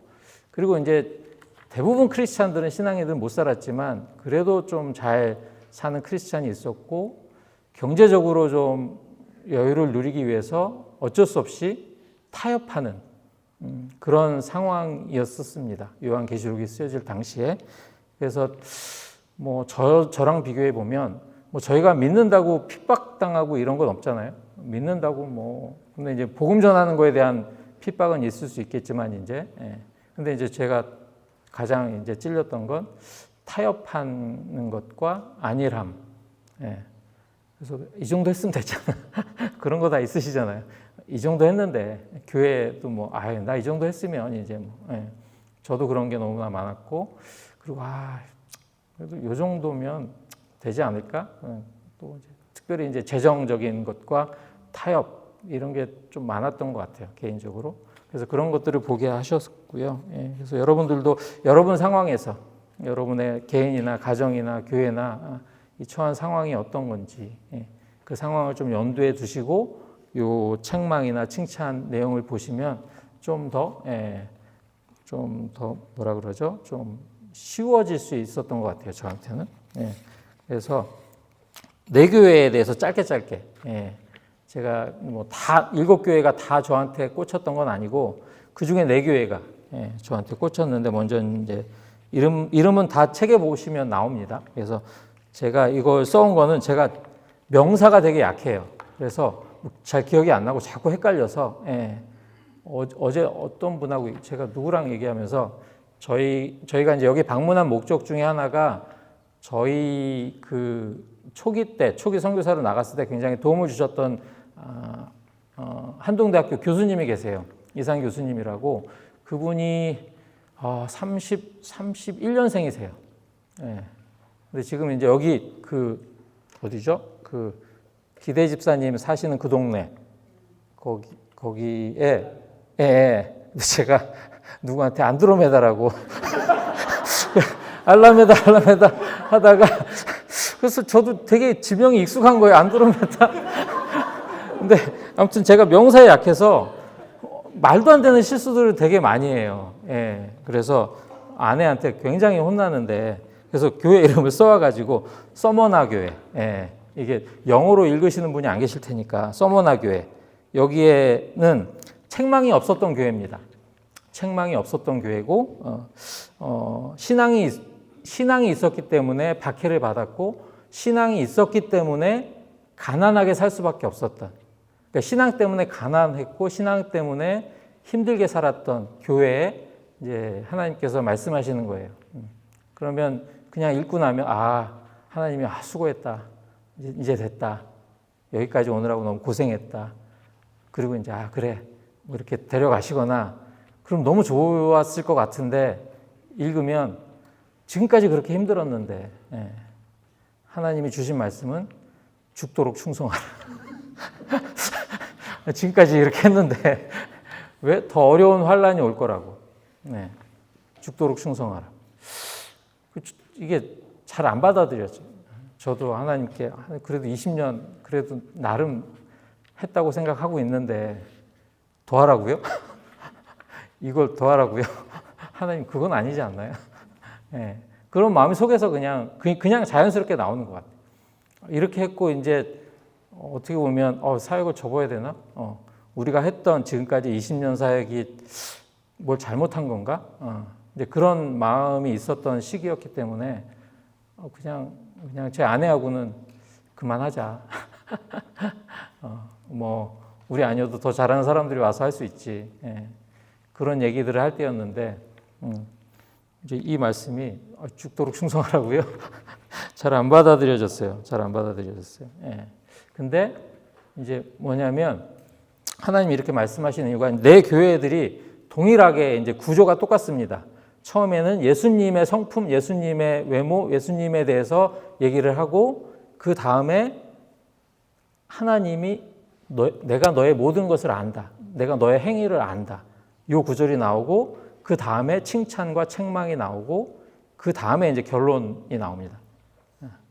Speaker 1: 그리고 이제 대부분 크리스찬들은 신앙인들은 못 살았지만 그래도 좀 잘 사는 크리스찬이 있었고, 경제적으로 좀 여유를 누리기 위해서 어쩔 수 없이 타협하는 그런 상황이었었습니다. 요한계시록이 쓰여질 당시에. 그래서 뭐 저랑 비교해 보면 뭐 저희가 믿는다고 핍박당하고 이런 건 없잖아요. 믿는다고 뭐, 근데 이제 복음 전하는 거에 대한 핍박은 있을 수 있겠지만 이제, 예. 근데 이제 제가 가장 이제 찔렸던 건 타협하는 것과 안일함. 예. 그래서 이 정도 했으면 됐잖아. 그런 거 다 있으시잖아요. 이 정도 했는데 교회도 뭐, 나 이 정도 했으면 이제 뭐, 예. 저도 그런 게 너무나 많았고, 그리고 그래도 이 정도면 되지 않을까? 또 이제 특별히 이제 재정적인 것과 타협 이런 게 좀 많았던 것 같아요, 개인적으로. 그래서 그런 것들을 보게 하셨고요. 예. 그래서 여러분들도 여러분 상황에서 여러분의 개인이나 가정이나 교회나 이 처한 상황이 어떤 건지, 예. 그 상황을 좀 염두에 두시고 요 책망이나 칭찬 내용을 보시면 좀 더 뭐라 그러죠? 좀 쉬워질 수 있었던 것 같아요, 저한테는. 예. 그래서 네 교회에 대해서 짧게 예. 제가 뭐 다 7교회가 다 저한테 꽂혔던 건 아니고 그 중에 4교회가 저한테 꽂혔는데, 먼저 이제 이름은 다 책에 보시면 나옵니다. 그래서 제가 이걸 써온 거는 제가 명사가 되게 약해요. 그래서 잘 기억이 안 나고 자꾸 헷갈려서, 어제 어떤 분하고 제가 누구랑 얘기하면서 저희가 이제 여기 방문한 목적 중에 하나가 저희 그 초기 선교사로 나갔을 때 굉장히 도움을 주셨던 한동대학교 교수님이 계세요. 이상 교수님이라고. 그분이 31년생이세요. 예. 근데 지금 이제 여기 어디죠? 기대 집사님 사시는 그 동네 거기에 제가 누구한테 안드로메다라고 알라메다 하다가, 그래서 저도 되게 지명이 익숙한 거예요. 안드로메다. 근데 아무튼 제가 명사에 약해서 말도 안 되는 실수들을 되게 많이 해요. 예. 그래서 아내한테 굉장히 혼나는데, 그래서 교회 이름을 써와가지고 서머나 교회. 예. 이게 영어로 읽으시는 분이 안 계실 테니까 서머나 교회. 여기에는 책망이 없었던 교회입니다. 책망이 없었던 교회고, 신앙이 있었기 때문에 박해를 받았고, 신앙이 있었기 때문에 가난하게 살 수밖에 없었던, 그러니까 신앙 때문에 가난했고 신앙 때문에 힘들게 살았던 교회에 이제 하나님께서 말씀하시는 거예요. 그러면 그냥 읽고 나면 하나님이 수고했다, 이제 됐다, 여기까지 오느라고 너무 고생했다, 그리고 이제 그래 뭐 이렇게 데려가시거나, 그럼 너무 좋았을 것 같은데 읽으면 지금까지 그렇게 힘들었는데, 하나님이 주신 말씀은 죽도록 충성하라. 지금까지 이렇게 했는데 왜 더 어려운 환란이 올 거라고. 죽도록 충성하라. 이게 잘 안 받아들여져. 저도 하나님께 그래도 20년 그래도 나름 했다고 생각하고 있는데 더 하라고요? 이걸 더 하라고요? 하나님 그건 아니지 않나요? 그런 마음이 속에서 그냥 자연스럽게 나오는 것 같아요. 이렇게 했고 이제 어떻게 보면 사역을 접어야 되나? 우리가 했던 지금까지 20년 사역이 뭘 잘못한 건가? 이제 그런 마음이 있었던 시기였기 때문에 그냥 제 아내하고는 그만하자. 뭐 우리 아니어도 더 잘하는 사람들이 와서 할 수 있지. 그런 얘기들을 할 때였는데 이제 이 말씀이 죽도록 충성하라고요? 잘 안 받아들여졌어요. 잘 안 받아들여졌어요. 예. 근데 이제 뭐냐면 하나님이 이렇게 말씀하시는 이유가 내 교회들이 동일하게 이제 구조가 똑같습니다. 처음에는 예수님의 성품, 예수님의 외모, 예수님에 대해서 얘기를 하고 그 다음에 하나님이 내가 너의 모든 것을 안다. 내가 너의 행위를 안다. 이 구절이 나오고 그 다음에 칭찬과 책망이 나오고 그 다음에 이제 결론이 나옵니다.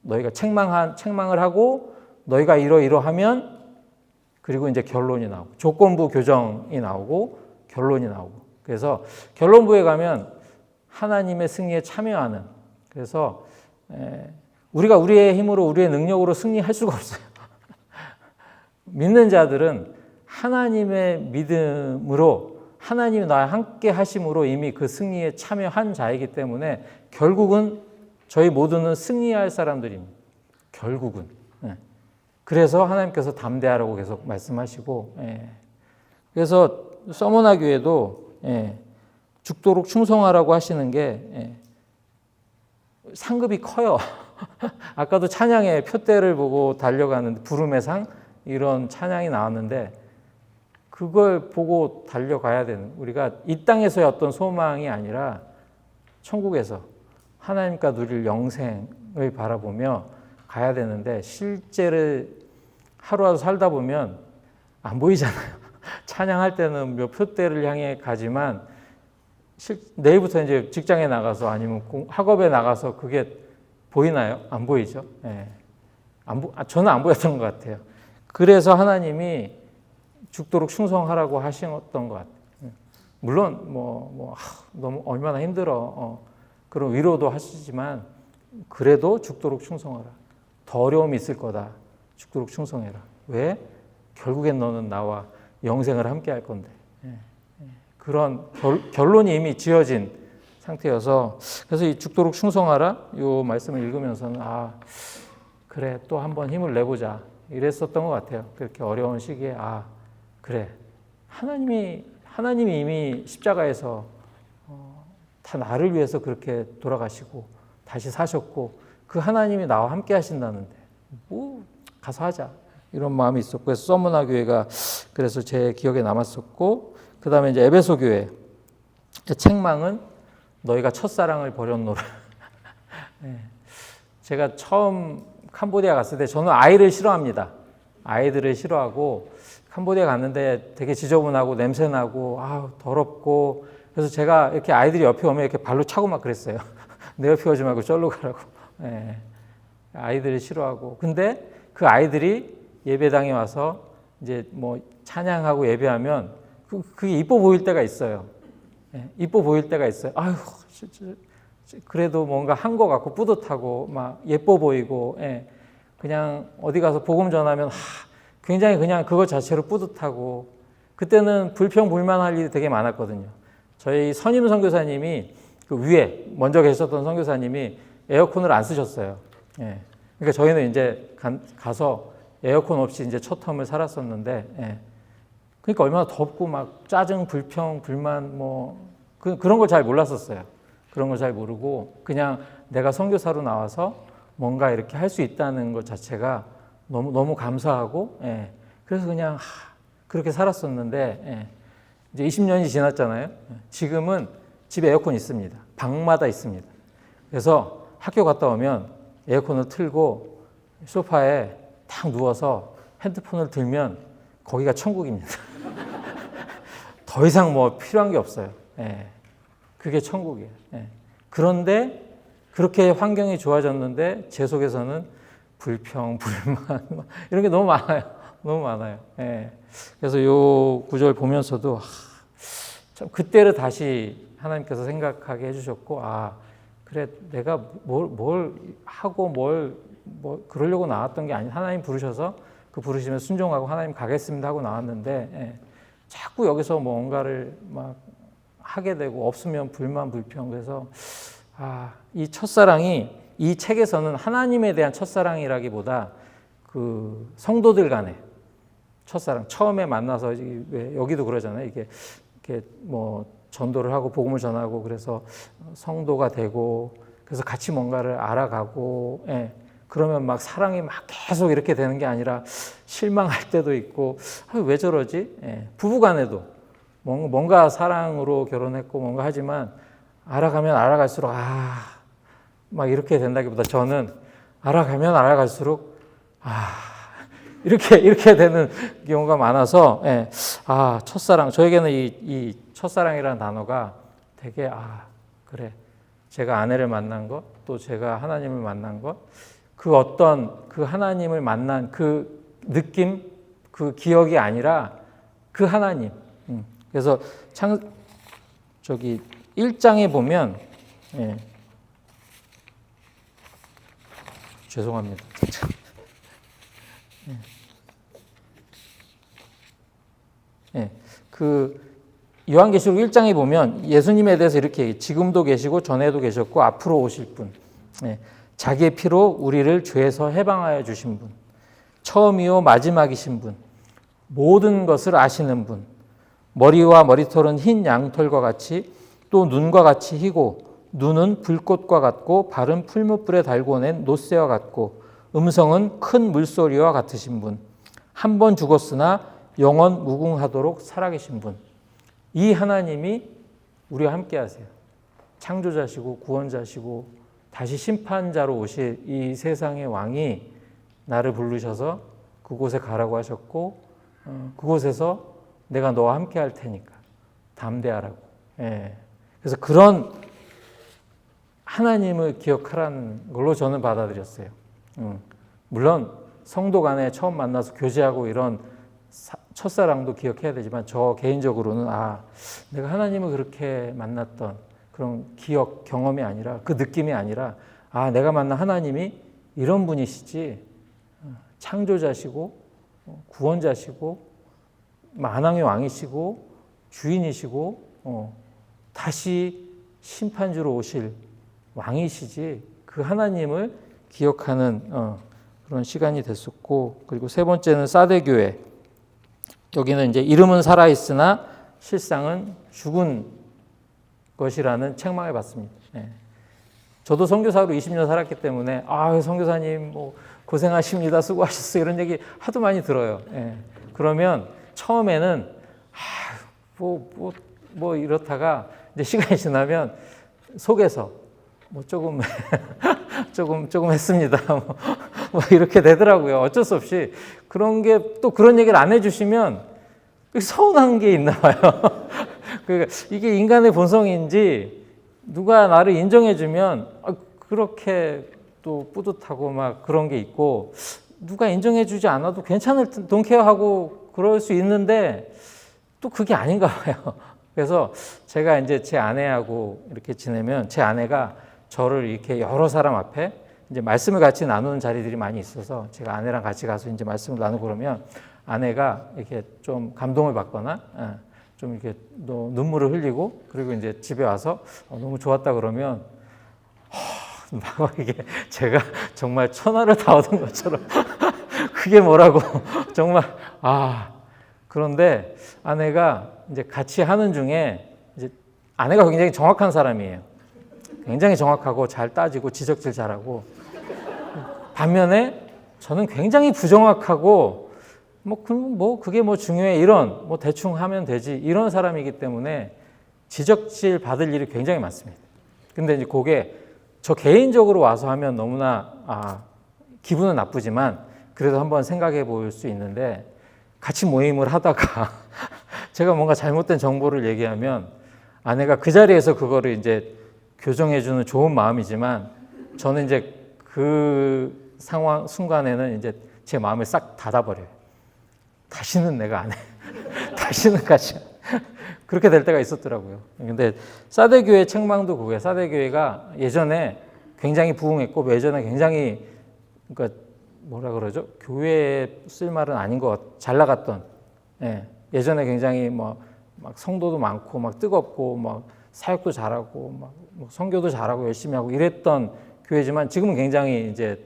Speaker 1: 너희가 책망을 하고 너희가 이러하면 그리고 이제 결론이 나오고 조건부 교정이 나오고 결론이 나오고 그래서 결론부에 가면 하나님의 승리에 참여하는 그래서 우리가 우리의 힘으로 우리의 능력으로 승리할 수가 없어요. 믿는 자들은 하나님의 믿음으로 하나님이 나와 함께 하심으로 이미 그 승리에 참여한 자이기 때문에 결국은 저희 모두는 승리할 사람들입니다. 결국은. 그래서 하나님께서 담대하라고 계속 말씀하시고 그래서 서머나 교회도 죽도록 충성하라고 하시는 게 상급이 커요. 아까도 찬양의 표대를 보고 달려가는 부름의 상 이런 찬양이 나왔는데 그걸 보고 달려가야 되는 우리가 이 땅에서의 어떤 소망이 아니라 천국에서 하나님과 누릴 영생을 바라보며 가야 되는데 실제를 하루하루 살다 보면 안 보이잖아요. 찬양할 때는 몇 표대를 향해 가지만 내일부터 이제 직장에 나가서 아니면 학업에 나가서 그게 보이나요? 안 보이죠. 저는 안 보였던 것 같아요. 그래서 하나님이 죽도록 충성하라고 하셨던 것 같아요. 물론 너무 얼마나 힘들어 그런 위로도 하시지만 그래도 죽도록 충성하라. 더 어려움이 있을 거다. 죽도록 충성해라. 왜? 결국엔 너는 나와 영생을 함께 할 건데. 그런 결론이 이미 지어진 상태여서 그래서 이 죽도록 충성하라 이 말씀을 읽으면서는 그래 또 한번 힘을 내보자 이랬었던 것 같아요. 그렇게 어려운 시기에 그래 하나님이 이미 십자가에서 다 나를 위해서 그렇게 돌아가시고 다시 사셨고 그 하나님이 나와 함께 하신다는데 가서 하자 이런 마음이 있었고 그래서 서머나 교회가 그래서 제 기억에 남았었고 그 다음에 이제 에베소 교회 책망은 너희가 첫사랑을 버렸노라. 제가 처음 캄보디아 갔을 때 저는 아이를 싫어합니다. 아이들을 싫어하고 캄보디아 갔는데 되게 지저분하고 냄새나고 더럽고 그래서 제가 이렇게 아이들이 옆에 오면 이렇게 발로 차고 막 그랬어요. 내 옆에 오지 말고 절로 가라고. 아이들을 싫어하고 근데 그 아이들이 예배당에 와서 이제 찬양하고 예배하면 그게 이뻐 보일 때가 있어요. 이뻐 보일 때가 있어요. 그래도 뭔가 한 것 같고 뿌듯하고 막 예뻐 보이고 그냥 어디 가서 복음 전하면 굉장히 그냥 그것 자체로 뿌듯하고 그때는 불평불만할 일이 되게 많았거든요. 저희 선임 선교사님이 그 위에 먼저 계셨던 선교사님이 에어컨을 안 쓰셨어요. 그러니까 저희는 이제 가서 에어컨 없이 이제 첫 텀을 살았었는데 그러니까 얼마나 덥고 막 짜증, 불평, 불만 그런 걸 잘 몰랐었어요. 그런 걸 잘 모르고 그냥 내가 선교사로 나와서 뭔가 이렇게 할 수 있다는 것 자체가 너무 감사하고 그래서 그냥 그렇게 살았었는데 이제 20년이 지났잖아요. 지금은 집에 에어컨 있습니다. 방마다 있습니다. 그래서 학교 갔다 오면 에어컨을 틀고 소파에 딱 누워서 핸드폰을 들면 거기가 천국입니다. 더 이상 필요한 게 없어요. 그게 천국이에요. 그런데 그렇게 환경이 좋아졌는데 제 속에서는 불평, 불만 이런 게 너무 많아요. 너무 많아요. 그래서 이 구절 보면서도 참 그때를 다시 하나님께서 생각하게 해주셨고 그래 내가 뭘 하고 뭘 그러려고 나왔던 게 아니 하나님 부르셔서 그 부르시면 순종하고 하나님 가겠습니다 하고 나왔는데 자꾸 여기서 뭔가를 막 하게 되고 없으면 불만 불평 그래서 이 첫사랑이 이 책에서는 하나님에 대한 첫사랑이라기보다 그 성도들 간의 첫사랑 처음에 만나서 왜 여기도 그러잖아요. 이게 이렇게 뭐 전도를 하고 복음을 전하고 그래서 성도가 되고 그래서 같이 뭔가를 알아가고 그러면 막 사랑이 막 계속 이렇게 되는 게 아니라 실망할 때도 있고 왜 저러지? 부부간에도 뭔가 사랑으로 결혼했고 뭔가 하지만 알아가면 알아갈수록 막 이렇게 된다기보다 저는 알아가면 알아갈수록 이렇게 되는 경우가 많아서 첫사랑 저에게는 이 첫사랑이라는 단어가 되게 그래 제가 아내를 만난 것 또 제가 하나님을 만난 것 그 어떤 그 하나님을 만난 그 느낌 그 기억이 아니라 그 하나님 그래서 1장에 보면 죄송합니다. 그 요한계시록 1장에 보면 예수님에 대해서 이렇게 얘기해요. 지금도 계시고 전에도 계셨고 앞으로 오실 분, 자기의 피로 우리를 죄에서 해방하여 주신 분, 처음이요 마지막이신 분, 모든 것을 아시는 분, 머리와 머리털은 흰 양털과 같이 또 눈과 같이 희고 눈은 불꽃과 같고 발은 풀무불에 달고 낸 노새와 같고 음성은 큰 물소리와 같으신 분, 한 번 죽었으나 영원 무궁하도록 살아계신 분. 이 하나님이 우리와 함께 하세요. 창조자시고 구원자시고 다시 심판자로 오실 이 세상의 왕이 나를 부르셔서 그곳에 가라고 하셨고 그곳에서 내가 너와 함께 할 테니까 담대하라고. 그래서 그런 하나님을 기억하라는 걸로 저는 받아들였어요. 물론 성도 간에 처음 만나서 교제하고 이런 첫사랑도 기억해야 되지만 저 개인적으로는 내가 하나님을 그렇게 만났던 그런 기억, 경험이 아니라 그 느낌이 아니라 내가 만난 하나님이 이런 분이시지 창조자시고 구원자시고 만왕의 왕이시고 주인이시고 다시 심판주로 오실 왕이시지 그 하나님을 기억하는 그런 시간이 됐었고 그리고 세 번째는 사대교회 여기는 이제 이름은 살아있으나 실상은 죽은 것이라는 책망을 받습니다. 저도 선교사로 20년 살았기 때문에 선교사님 뭐 고생하십니다. 수고하셨어요. 이런 얘기 하도 많이 들어요. 그러면 처음에는 뭐 이렇다가 이제 시간이 지나면 속에서 뭐 조금 했습니다. 뭐 이렇게 되더라고요. 어쩔 수 없이 그런 게 또 그런 얘기를 안 해주시면 서운한 게 있나 봐요. 그러니까 이게 인간의 본성인지 누가 나를 인정해주면 그렇게 또 뿌듯하고 막 그런 게 있고 누가 인정해주지 않아도 괜찮을 돈케어하고 그럴 수 있는데 또 그게 아닌가 봐요. 그래서 제가 이제 제 아내하고 이렇게 지내면 제 아내가 저를 이렇게 여러 사람 앞에 이제 말씀을 같이 나누는 자리들이 많이 있어서 제가 아내랑 같이 가서 이제 말씀을 나누고 그러면 아내가 이렇게 좀 감동을 받거나 좀 이렇게 눈물을 흘리고 그리고 이제 집에 와서 너무 좋았다 그러면 막 이게 제가 정말 천하를 다 얻은 것처럼 그게 뭐라고 정말 그런데 아내가 이제 같이 하는 중에 이제 아내가 굉장히 정확한 사람이에요. 굉장히 정확하고 잘 따지고 지적질 잘하고 반면에 저는 굉장히 부정확하고 그게 뭐 중요해 이런 뭐 대충 하면 되지 이런 사람이기 때문에 지적질 받을 일이 굉장히 많습니다. 근데 이제 그게 저 개인적으로 와서 하면 너무나 기분은 나쁘지만 그래도 한번 생각해 볼 수 있는데 같이 모임을 하다가 제가 뭔가 잘못된 정보를 얘기하면 아내가 그 자리에서 그거를 이제 교정해주는 좋은 마음이지만 저는 이제 그 상황 순간에는 이제 제 마음을 싹 닫아버려요. 다시는 내가 안 해. 다시는 같이 그렇게 될 때가 있었더라고요. 근데 사대교회 책망도 그거예요. 사대교회가 예전에 굉장히 부흥했고 예전에 굉장히 그러니까 뭐라 그러죠? 교회에 쓸 말은 아닌 것 같아. 잘 나갔던 예전에 굉장히 막 성도도 많고 막 뜨겁고 막 사역도 잘하고 막 선교도 잘하고 열심히 하고 이랬던 교회지만 지금은 굉장히 이제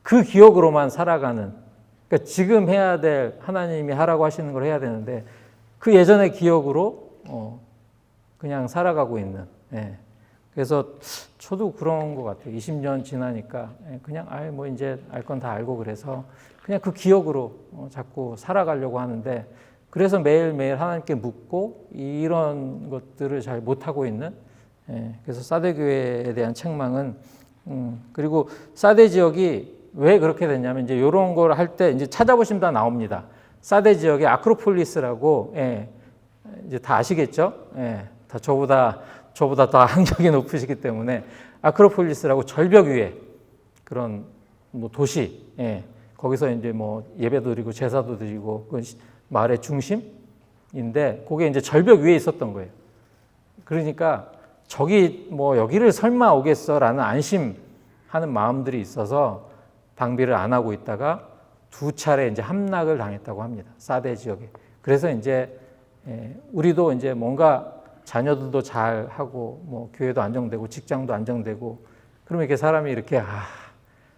Speaker 1: 그 기억으로만 살아가는 그러니까 지금 해야 될 하나님이 하라고 하시는 걸 해야 되는데 그 예전의 기억으로 그냥 살아가고 있는. 예. 그래서 저도 그런 것 같아요. 20년 지나니까 그냥 뭐 이제 알 건 다 알고 그래서 그냥 그 기억으로 자꾸 살아가려고 하는데 그래서 매일매일 하나님께 묻고 이런 것들을 잘 못하고 있는. 그래서 사대 교회에 대한 책망은 그리고 사대 지역이 왜 그렇게 됐냐면 이제 이런 걸 할 때 이제 찾아보시면 다 나옵니다. 사대 지역에 아크로폴리스라고 이제 다 아시겠죠? 다 저보다 더 학력이 높으시기 때문에 아크로폴리스라고 절벽 위에 그런 뭐 도시, 거기서 이제 뭐 예배도 드리고 제사도 드리고 그 마을의 중심인데 그게 이제 절벽 위에 있었던 거예요. 그러니까 저기 뭐 여기를 설마 오겠어라는 안심하는 마음들이 있어서 방비를 안 하고 있다가 2차례 이제 함락을 당했다고 합니다. 사대 지역에. 그래서 이제 우리도 이제 뭔가 자녀들도 잘 하고 뭐 교회도 안정되고 직장도 안정되고 그러면 이렇게 사람이 이렇게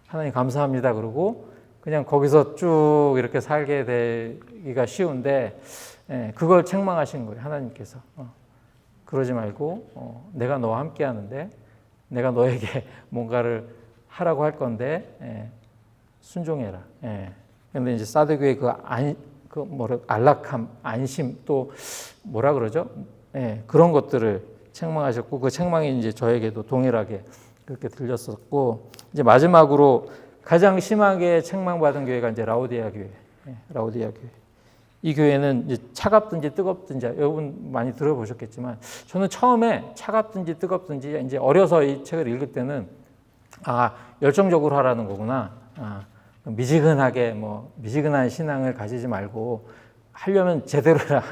Speaker 1: 하나님 감사합니다 그러고 그냥 거기서 쭉 이렇게 살게 되기가 쉬운데 그걸 책망하신 거예요. 하나님께서. 그러지 말고 내가 너와 함께 하는데 내가 너에게 뭔가를 하라고 할 건데 순종해라. 그런데 이제 사대교의 안락함, 안심 또 뭐라 그러죠? 그런 것들을 책망하셨고 그 책망이 이제 저에게도 동일하게 그렇게 들렸었고 이제 마지막으로 가장 심하게 책망받은 교회가 이제 라오디아 교회. 라오디아 교회. 이 교회는 이제 차갑든지 뜨겁든지 여러분 많이 들어보셨겠지만 저는 처음에 차갑든지 뜨겁든지 이제 어려서 이 책을 읽을 때는 열정적으로 하라는 거구나. 미지근하게 미지근한 신앙을 가지지 말고 하려면 제대로 해라.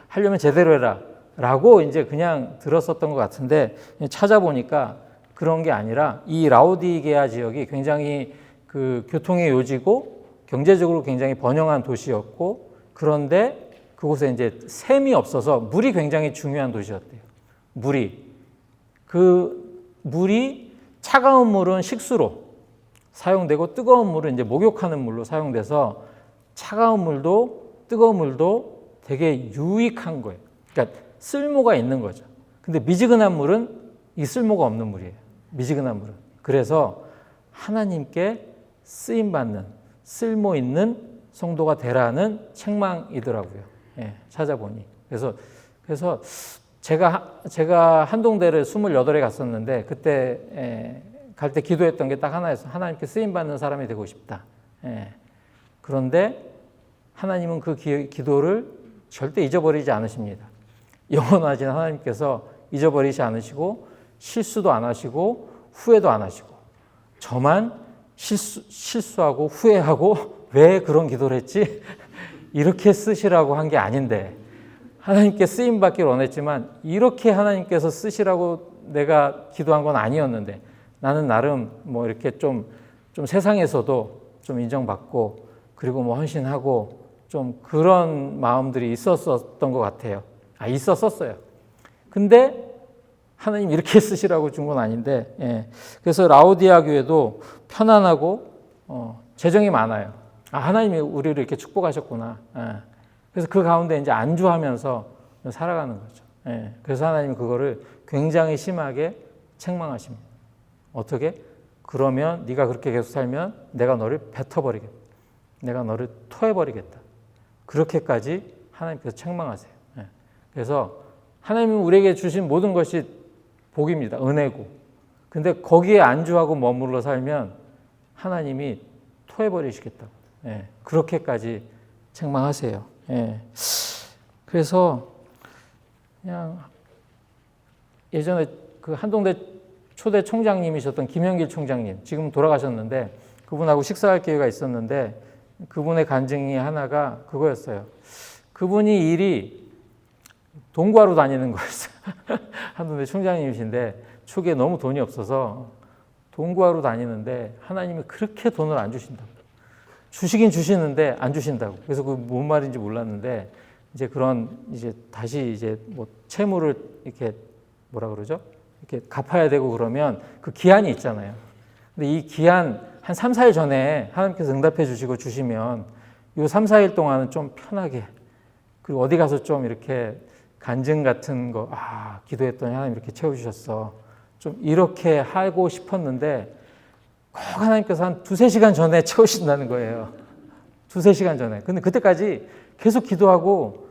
Speaker 1: 하려면 제대로 해라. 라고 이제 그냥 들었었던 것 같은데 찾아보니까 그런 게 아니라 이 라오디게아 지역이 굉장히 그 교통의 요지고 경제적으로 굉장히 번영한 도시였고 그런데 그곳에 이제 샘이 없어서 물이 굉장히 중요한 도시였대요. 물이 차가운 물은 식수로 사용되고 뜨거운 물은 이제 목욕하는 물로 사용돼서 차가운 물도 뜨거운 물도 되게 유익한 거예요. 그러니까 쓸모가 있는 거죠. 근데 미지근한 물은 이 쓸모가 없는 물이에요. 미지근한 물은. 그래서 하나님께 쓰임받는 쓸모 있는 성도가 되라는 책망이더라고요. 찾아보니. 그래서 제가 한동대를 28에 갔었는데 그때 갈 때 기도했던 게 딱 하나였어요. 하나님께 쓰임받는 사람이 되고 싶다. 그런데 하나님은 그 기도를 절대 잊어버리지 않으십니다. 영원하신 하나님께서 잊어버리지 않으시고 실수도 안 하시고 후회도 안 하시고 저만 실수하고 후회하고 왜 그런 기도를 했지? 이렇게 쓰시라고 한 게 아닌데 하나님께 쓰임받기를 원했지만 이렇게 하나님께서 쓰시라고 내가 기도한 건 아니었는데 나는 나름 뭐 이렇게 좀 세상에서도 좀 인정받고 그리고 뭐 헌신하고 좀 그런 마음들이 있었던 것 같아요. 있었었어요. 근데 하나님 이렇게 쓰시라고 준 건 아닌데 그래서 라오디아 교회도 편안하고 재정이 많아요. 하나님이 우리를 이렇게 축복하셨구나. 그래서 그 가운데 이제 안주하면서 살아가는 거죠. 그래서 하나님은 그거를 굉장히 심하게 책망하십니다. 어떻게? 그러면 네가 그렇게 계속 살면 내가 너를 뱉어버리겠다. 내가 너를 토해버리겠다. 그렇게까지 하나님께서 책망하세요. 그래서 하나님은 우리에게 주신 모든 것이 복입니다. 은혜고. 근데 거기에 안주하고 머물러 살면 하나님이 토해버리시겠다고. 그렇게까지 책망하세요. 그래서 그냥 예전에 그 한동대 초대 총장님이셨던 김현길 총장님, 지금 돌아가셨는데 그분하고 식사할 기회가 있었는데 그분의 간증이 하나가 그거였어요. 그분이 일이 동구하러 다니는 거였어요. 한동대 총장님이신데 초기에 너무 돈이 없어서 동구하러 다니는데 하나님이 그렇게 돈을 안 주신다고. 주시긴 주시는데 안 주신다고. 그래서 그 뭔 말인지 몰랐는데 이제 다시 뭐 채무를 이렇게 뭐라 그러죠? 이렇게 갚아야 되고 그러면 그 기한이 있잖아요. 근데 이 기한 한 3, 4일 전에 하나님께서 응답해 주시고 주시면 요 3, 4일 동안은 좀 편하게 그리고 어디 가서 좀 이렇게 간증 같은 거, 기도했더니 하나님 이렇게 채워주셨어. 좀 이렇게 하고 싶었는데 꼭 하나님께서 한 2-3시간 전에 채우신다는 거예요. 2-3시간 전에. 근데 그때까지 계속 기도하고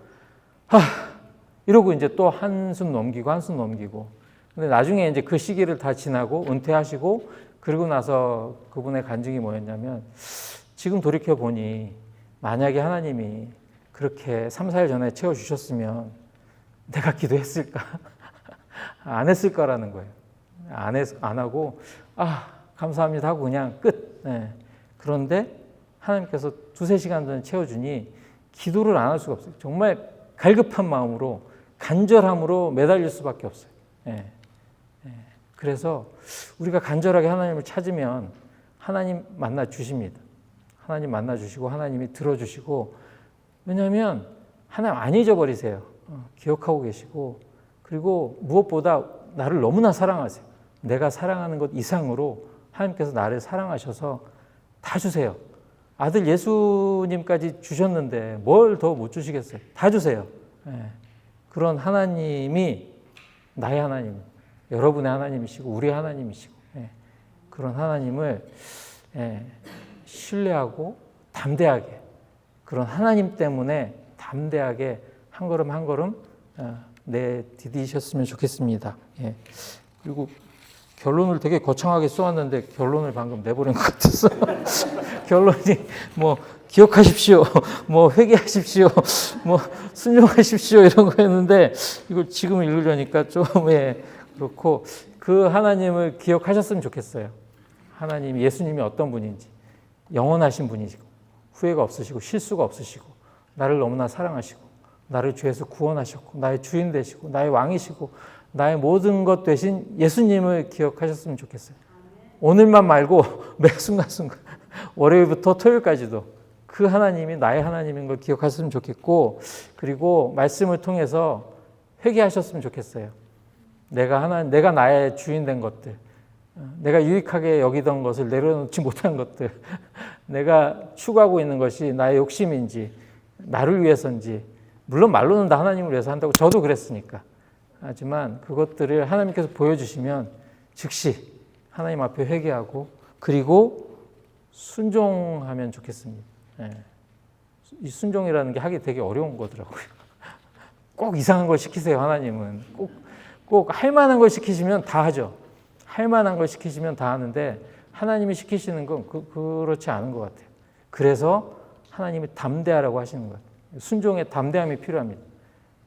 Speaker 1: 이러고 이제 또 한숨 넘기고. 근데 나중에 이제 그 시기를 다 지나고 은퇴하시고 그러고 나서 그분의 간증이 뭐였냐면, 지금 돌이켜 보니 만약에 하나님이 그렇게 3-4일 전에 채워주셨으면 내가 기도했을까? 안 했을 거라는 거예요. 안 하고 감사합니다 하고 그냥 끝. 그런데 하나님께서 2-3시간 전에 채워주니 기도를 안 할 수가 없어요. 정말 갈급한 마음으로, 간절함으로 매달릴 수밖에 없어요. 그래서 우리가 간절하게 하나님을 찾으면 하나님 만나 주십니다. 하나님 만나 주시고 하나님이 들어주시고, 왜냐하면 하나님 안 잊어버리세요. 기억하고 계시고, 그리고 무엇보다 나를 너무나 사랑하세요. 내가 사랑하는 것 이상으로 하나님께서 나를 사랑하셔서 다 주세요. 아들 예수님까지 주셨는데 뭘 더 못 주시겠어요? 다 주세요. 그런 하나님이 나의 하나님, 여러분의 하나님이시고 우리의 하나님이시고, 그런 하나님을 신뢰하고 담대하게, 그런 하나님 때문에 담대하게 한 걸음 한 걸음 내디디셨으면 좋겠습니다. 그리고 결론을 되게 거창하게 쏘았는데 결론을 방금 내버린 것 같아서 결론이 뭐 기억하십시오, 뭐 회개하십시오, 뭐 순종하십시오 이런 거였는데, 이걸 지금 읽으려니까 좀 그렇고, 그 하나님을 기억하셨으면 좋겠어요. 하나님, 예수님이 어떤 분인지, 영원하신 분이시고 후회가 없으시고 실수가 없으시고 나를 너무나 사랑하시고 나를 죄에서 구원하셨고 나의 주인 되시고 나의 왕이시고 나의 모든 것 되신 예수님을 기억하셨으면 좋겠어요. 오늘만 말고 매 순간순간, 월요일부터 토요일까지도 그 하나님이 나의 하나님인 걸 기억하셨으면 좋겠고, 그리고 말씀을 통해서 회개하셨으면 좋겠어요. 내가 나의 주인 된 것들, 내가 유익하게 여기던 것을 내려놓지 못한 것들, 내가 추구하고 있는 것이 나의 욕심인지 나를 위해서인지, 물론 말로는 다 하나님을 위해서 한다고 저도 그랬으니까, 하지만 그것들을 하나님께서 보여주시면 즉시 하나님 앞에 회개하고 그리고 순종하면 좋겠습니다. 이 순종이라는 게 하기 되게 어려운 거더라고요. 꼭 이상한 걸 시키세요. 하나님은 꼭 할 만한 걸 시키시면 다 하죠. 할 만한 걸 시키시면 다 하는데 하나님이 시키시는 건 그렇지 않은 것 같아요. 그래서 하나님이 담대하라고 하시는 것 같아요. 순종에 담대함이 필요합니다.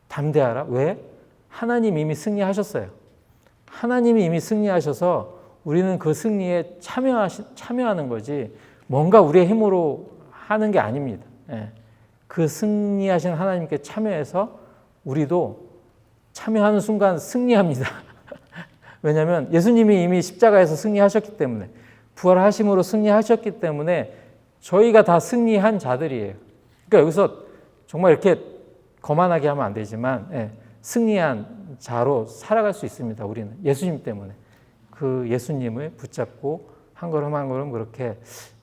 Speaker 1: 담대하라. 왜? 하나님 이미 승리하셨어요. 하나님이 이미 승리하셔서 우리는 그 승리에 참여하는 거지 뭔가 우리의 힘으로 하는 게 아닙니다. 그 승리하신 하나님께 참여해서 우리도 참여하는 순간 승리합니다. 왜냐하면 예수님이 이미 십자가에서 승리하셨기 때문에, 부활하심으로 승리하셨기 때문에 저희가 다 승리한 자들이에요. 그러니까 여기서 정말 이렇게 거만하게 하면 안 되지만 승리한 자로 살아갈 수 있습니다. 우리는 예수님 때문에. 그 예수님을 붙잡고 한 걸음 한 걸음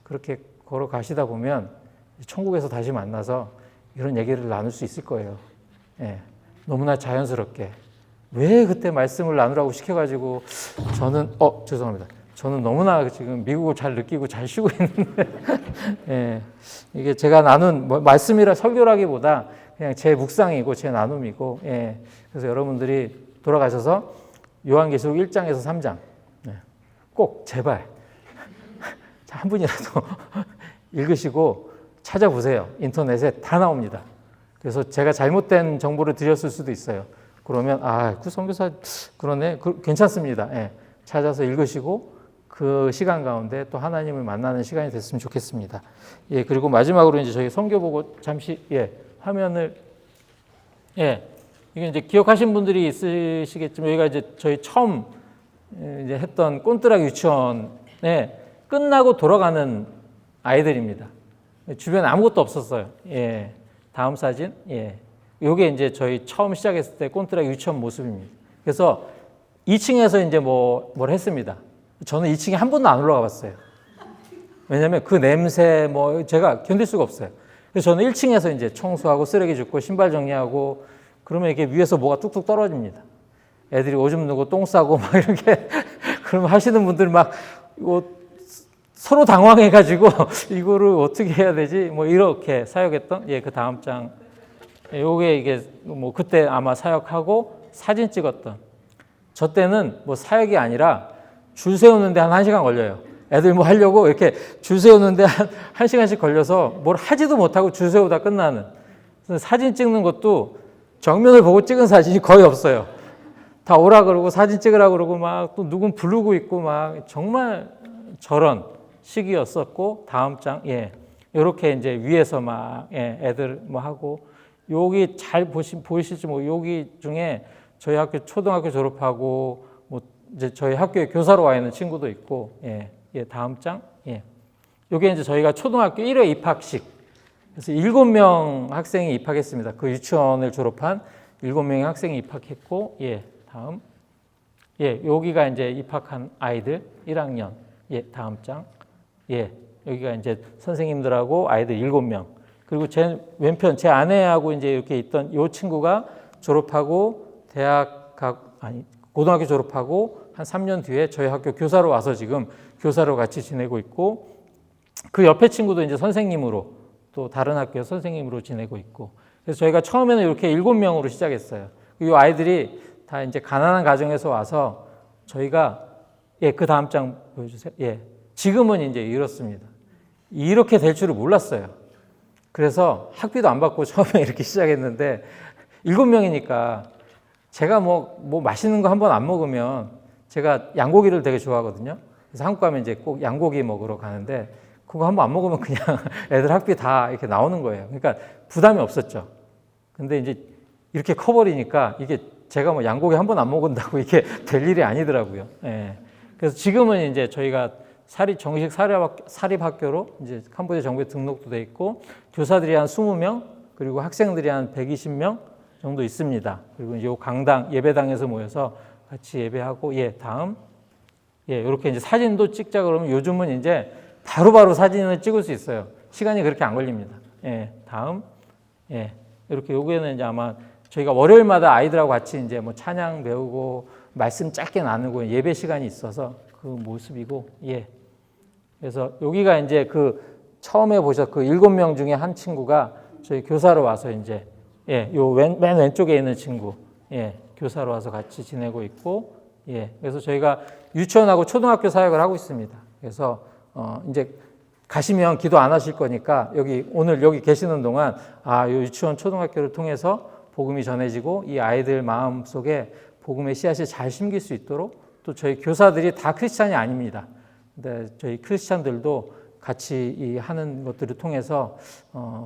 Speaker 1: 그렇게 걸어가시다 보면 천국에서 다시 만나서 이런 얘기를 나눌 수 있을 거예요. 너무나 자연스럽게. 왜 그때 말씀을 나누라고 시켜가지고 죄송합니다. 저는 너무나 지금 미국을 잘 느끼고 잘 쉬고 있는데 이게 제가 나눈 말씀이라 설교라기보다 그냥 제 묵상이고 제 나눔이고, 그래서 여러분들이 돌아가셔서 요한계시록 1장에서 3장 꼭 제발 한 분이라도 읽으시고 찾아보세요. 인터넷에 다 나옵니다. 그래서 제가 잘못된 정보를 드렸을 수도 있어요. 그러면 그 선교사 그러네, 괜찮습니다. 찾아서 읽으시고 그 시간 가운데 또 하나님을 만나는 시간이 됐으면 좋겠습니다. 그리고 마지막으로 이제 저희 선교 보고 잠시 화면을 이게 이제 기억하신 분들이 있으시겠지만, 여기가 이제 저희 처음 이제 했던 꼰뜨락 유치원에 끝나고 돌아가는 아이들입니다. 주변에 아무것도 없었어요. 다음 사진. 요게 이제 저희 처음 시작했을 때 꼰뜨락 유치원 모습입니다. 그래서 2층에서 이제 뭘 했습니다. 저는 2층에 한 번도 안 올라가 봤어요. 왜냐면 그 냄새 제가 견딜 수가 없어요. 그래서 저는 1층에서 이제 청소하고 쓰레기 줍고 신발 정리하고 그러면 이게 위에서 뭐가 뚝뚝 떨어집니다. 애들이 오줌 누고 똥 싸고 막 이렇게 그러면 하시는 분들 막 이거 서로 당황해가지고 이거를 어떻게 해야 되지? 뭐 이렇게 사역했던 그 다음 장 요게 이게 뭐 그때 아마 사역하고 사진 찍었던 저 때는 뭐 사역이 아니라 줄 세우는데 한 1시간 걸려요. 애들 뭐 하려고 이렇게 줄 세우는데 한 1시간씩 걸려서 뭘 하지도 못하고 줄 세우다 끝나는. 사진 찍는 것도 정면을 보고 찍은 사진이 거의 없어요. 다 오라 그러고 사진 찍으라 그러고 막 또 누군 부르고 있고 막 정말 저런 시기였었고 다음 장 요렇게 이제 위에서 막 애들 뭐 하고 여기 잘 보이실지 뭐 여기 중에 저희 학교 초등학교 졸업하고 뭐 이제 저희 학교에 교사로 와 있는 친구도 있고 다음 장 요게 이제 저희가 초등학교 1회 입학식 그래서 7명 학생이 입학했습니다. 그 유치원을 졸업한 7명의 학생이 입학했고 다음 여기가 이제 입학한 아이들 1학년 다음 장 여기가 이제 선생님들하고 아이들 7명 그리고 제 왼편 제 아내하고 이제 이렇게 있던 이 친구가 졸업하고 고등학교 졸업하고 한 3년 뒤에 저희 학교 교사로 와서 지금 교사로 같이 지내고 있고 그 옆에 친구도 이제 선생님으로 또 다른 학교 선생님으로 지내고 있고 그래서 저희가 처음에는 이렇게 7명으로 시작했어요. 이 아이들이 다 이제 가난한 가정에서 와서 저희가 그 다음 장 보여주세요. 지금은 이제 이렇습니다. 이렇게 될 줄을 몰랐어요. 그래서 학비도 안 받고 처음에 이렇게 시작했는데 7명이니까 제가 뭐 맛있는 거 한 번 안 먹으면 제가 양고기를 되게 좋아하거든요. 그래서 한국 가면 이제 꼭 양고기 먹으러 가는데 그거 한 번 안 먹으면 그냥 애들 학비 다 이렇게 나오는 거예요. 그러니까 부담이 없었죠. 근데 이제 이렇게 커버리니까 이게 제가 뭐 양고기 한 번 안 먹은다고 이게 될 일이 아니더라고요. 그래서 지금은 이제 저희가 정식 사립학교로 이제 캄보디아 정부에 등록도 돼 있고 교사들이 한 20명 그리고 학생들이 한 120명 정도 있습니다. 그리고 이제 강당 예배당에서 모여서 같이 예배하고 다음 이렇게 이제 사진도 찍자 그러면 요즘은 이제 바로바로 사진을 찍을 수 있어요. 시간이 그렇게 안 걸립니다. 다음 이렇게 요거는 이제 아마 저희가 월요일마다 아이들하고 같이 이제 뭐 찬양 배우고 말씀 짧게 나누고 예배 시간이 있어서 그 모습이고 그래서 여기가 이제 그 처음에 보셨 그 7명 중에 한 친구가 저희 교사로 와서 이제 요 맨 왼쪽에 있는 친구 교사로 와서 같이 지내고 있고 그래서 저희가 유치원하고 초등학교 사역을 하고 있습니다. 그래서 이제 가시면 기도 안 하실 거니까 오늘 여기 계시는 동안 요 유치원 초등학교를 통해서 복음이 전해지고 이 아이들 마음 속에 복음의 씨앗이 잘 심길 수 있도록 또 저희 교사들이 다 크리스찬이 아닙니다. 근데 저희 크리스찬들도 같이 하는 것들을 통해서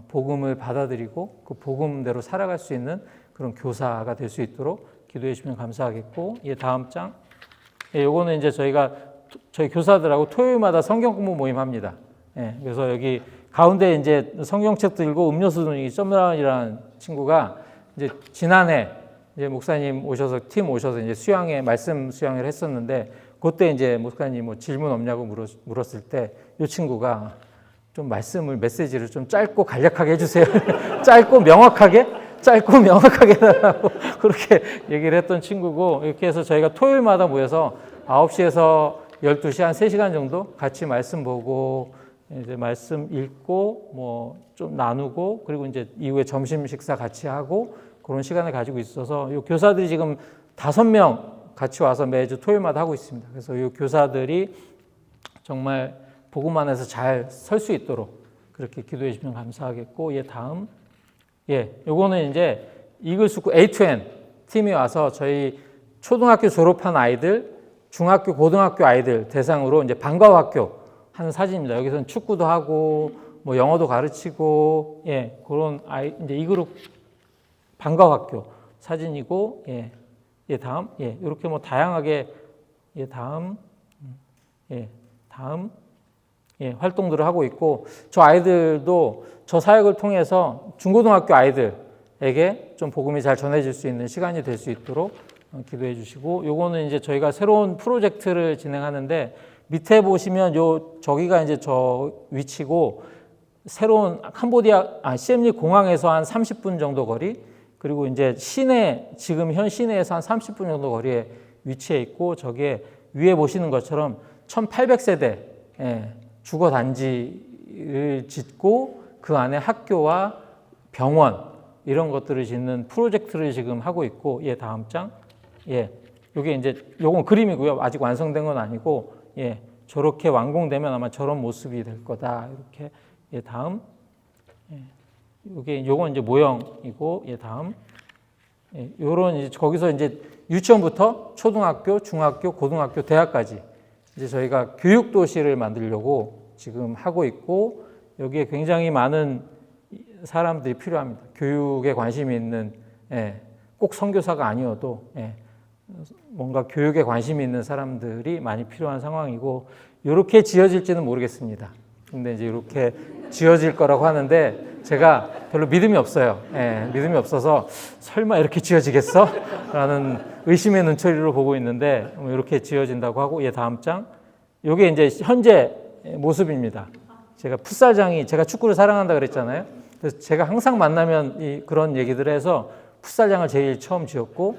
Speaker 1: 복음을 받아들이고 그 복음대로 살아갈 수 있는 그런 교사가 될 수 있도록 기도해 주시면 감사하겠고 다음 장 요거는 이제 저희 교사들하고 토요일마다 성경 공부 모임 합니다. 그래서 여기 가운데 이제 성경책 들고 음료수 들고 썸라운이라는 친구가 이제 지난해 이제 목사님 오셔서 팀 오셔서 이제 말씀 수양을 했었는데 그때 이제 목사님 뭐 질문 없냐고 물었을 때 이 친구가 좀 메시지를 좀 짧고 간략하게 해주세요. 짧고 명확하게 달라고 그렇게 얘기를 했던 친구고 이렇게 해서 저희가 토요일마다 모여서 9시에서 12시 한 3시간 정도 같이 말씀 보고 이제 말씀 읽고 뭐 좀 나누고 그리고 이제 이후에 점심 식사 같이 하고 그런 시간을 가지고 있어서 이 교사들이 지금 5명 같이 와서 매주 토요일마다 하고 있습니다. 그래서 이 교사들이 정말 복음 안에서 잘 설 수 있도록 그렇게 기도해 주시면 감사하겠고 다음 요거는 이제 이글스쿨 A2N 팀이 와서 저희 초등학교 졸업한 아이들 중학교 고등학교 아이들 대상으로 이제 방과후 학교 하는 사진입니다. 여기서는 축구도 하고 뭐 영어도 가르치고 그런 이제 이 그룹 방과후 학교 사진이고 다음 이렇게 뭐 다양하게 다음 활동들을 하고 있고 저 아이들도 저 사역을 통해서 중고등학교 아이들에게 좀 복음이 잘 전해질 수 있는 시간이 될 수 있도록 기도해 주시고 요거는 이제 저희가 새로운 프로젝트를 진행하는데 밑에 보시면 저기가 이제 저 위치고 새로운 캄보디아 시엠립 공항에서 한 30분 정도 거리 그리고 이제 시내, 지금 현 시내에서 한 30분 정도 거리에 위치해 있고, 저게 위에 보시는 것처럼 1800세대 주거 단지를 짓고 그 안에 학교와 병원 이런 것들을 짓는 프로젝트를 지금 하고 있고, 다음 장. 요게 이제 요건 그림이고요. 아직 완성된 건 아니고, 저렇게 완공되면 아마 저런 모습이 될 거다. 이렇게. 다음. 요건 이제 모형이고, 다음. 요런 이제 거기서 이제 유치원부터 초등학교, 중학교, 고등학교, 대학까지 이제 저희가 교육 도시를 만들려고 지금 하고 있고, 여기에 굉장히 많은 사람들이 필요합니다. 교육에 관심이 있는, 꼭 선교사가 아니어도 뭔가 교육에 관심이 있는 사람들이 많이 필요한 상황이고, 이렇게 지어질지는 모르겠습니다. 근데 이제 이렇게 지어질 거라고 하는데 제가 별로 믿음이 없어요. 믿음이 없어서 설마 이렇게 지어지겠어? 라는 의심의 눈초리로 보고 있는데, 이렇게 지어진다고 하고, 다음 장. 이게 이제 현재 모습입니다. 제가 풋살장이, 제가 축구를 사랑한다 그랬잖아요. 그래서 제가 항상 만나면 그런 얘기들을 해서 풋살장을 제일 처음 지었고,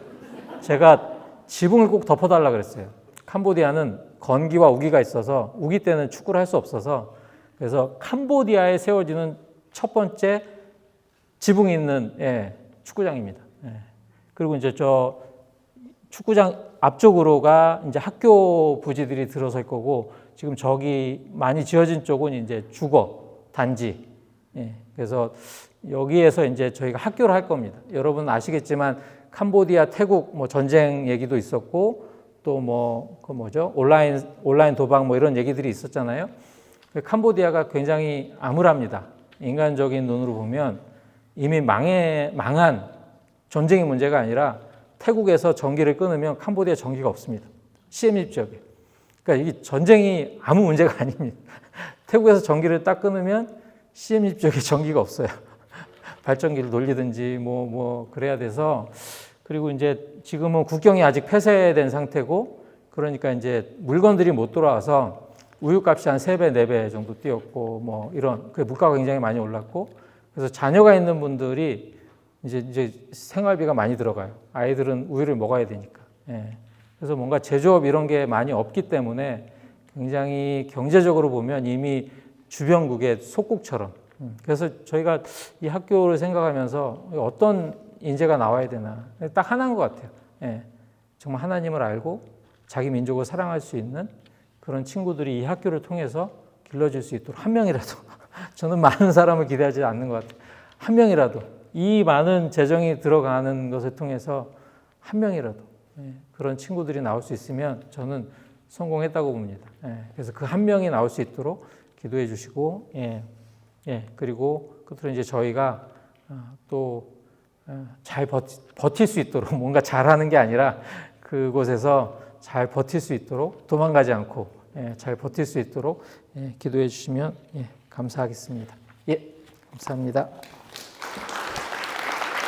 Speaker 1: 제가 지붕을 꼭 덮어달라 그랬어요. 캄보디아는 건기와 우기가 있어서, 우기 때는 축구를 할 수 없어서, 그래서 캄보디아에 세워지는 첫 번째 지붕이 있는 축구장입니다. 그리고 이제 저 축구장 앞쪽으로가 이제 학교 부지들이 들어설 거고, 지금 저기 많이 지어진 쪽은 이제 주거 단지. 그래서 여기에서 이제 저희가 학교를 할 겁니다. 여러분 아시겠지만 캄보디아, 태국 뭐 전쟁 얘기도 있었고, 또 뭐 그 뭐죠? 온라인 도박 뭐 이런 얘기들이 있었잖아요. 캄보디아가 굉장히 암울합니다. 인간적인 눈으로 보면 이미 망한 전쟁의 문제가 아니라, 태국에서 전기를 끊으면 캄보디아 전기가 없습니다. 시엠립 지역에. 그러니까 이게 전쟁이 아무 문제가 아닙니다. 태국에서 전기를 딱 끊으면 시엠립 지역에 전기가 없어요. 발전기를 돌리든지 뭐 그래야 돼서. 그리고 이제 지금은 국경이 아직 폐쇄된 상태고, 그러니까 이제 물건들이 못 들어와서 우유값이 한 3배, 4배 정도 뛰었고, 뭐 이런, 그 물가가 굉장히 많이 올랐고, 그래서 자녀가 있는 분들이 이제 생활비가 많이 들어가요. 아이들은 우유를 먹어야 되니까. 그래서 뭔가 제조업 이런 게 많이 없기 때문에 굉장히 경제적으로 보면 이미 주변국의 속국처럼. 그래서 저희가 이 학교를 생각하면서 어떤 인재가 나와야 되나. 딱 하나인 것 같아요. 정말 하나님을 알고 자기 민족을 사랑할 수 있는 그런 친구들이 이 학교를 통해서 길러질 수 있도록, 한 명이라도. 저는 많은 사람을 기대하지 않는 것 같아요. 한 명이라도. 이 많은 재정이 들어가는 것을 통해서 한 명이라도 그런 친구들이 나올 수 있으면 저는 성공했다고 봅니다. 그래서 그 한 명이 나올 수 있도록 기도해 주시고, 그리고 끝으로 이제 저희가 또 잘 버틸 수 있도록, 뭔가 잘하는 게 아니라 그곳에서 잘 버틸 수 있도록, 도망가지 않고 잘 버틸 수 있도록 기도해 주시면 감사하겠습니다. 감사합니다.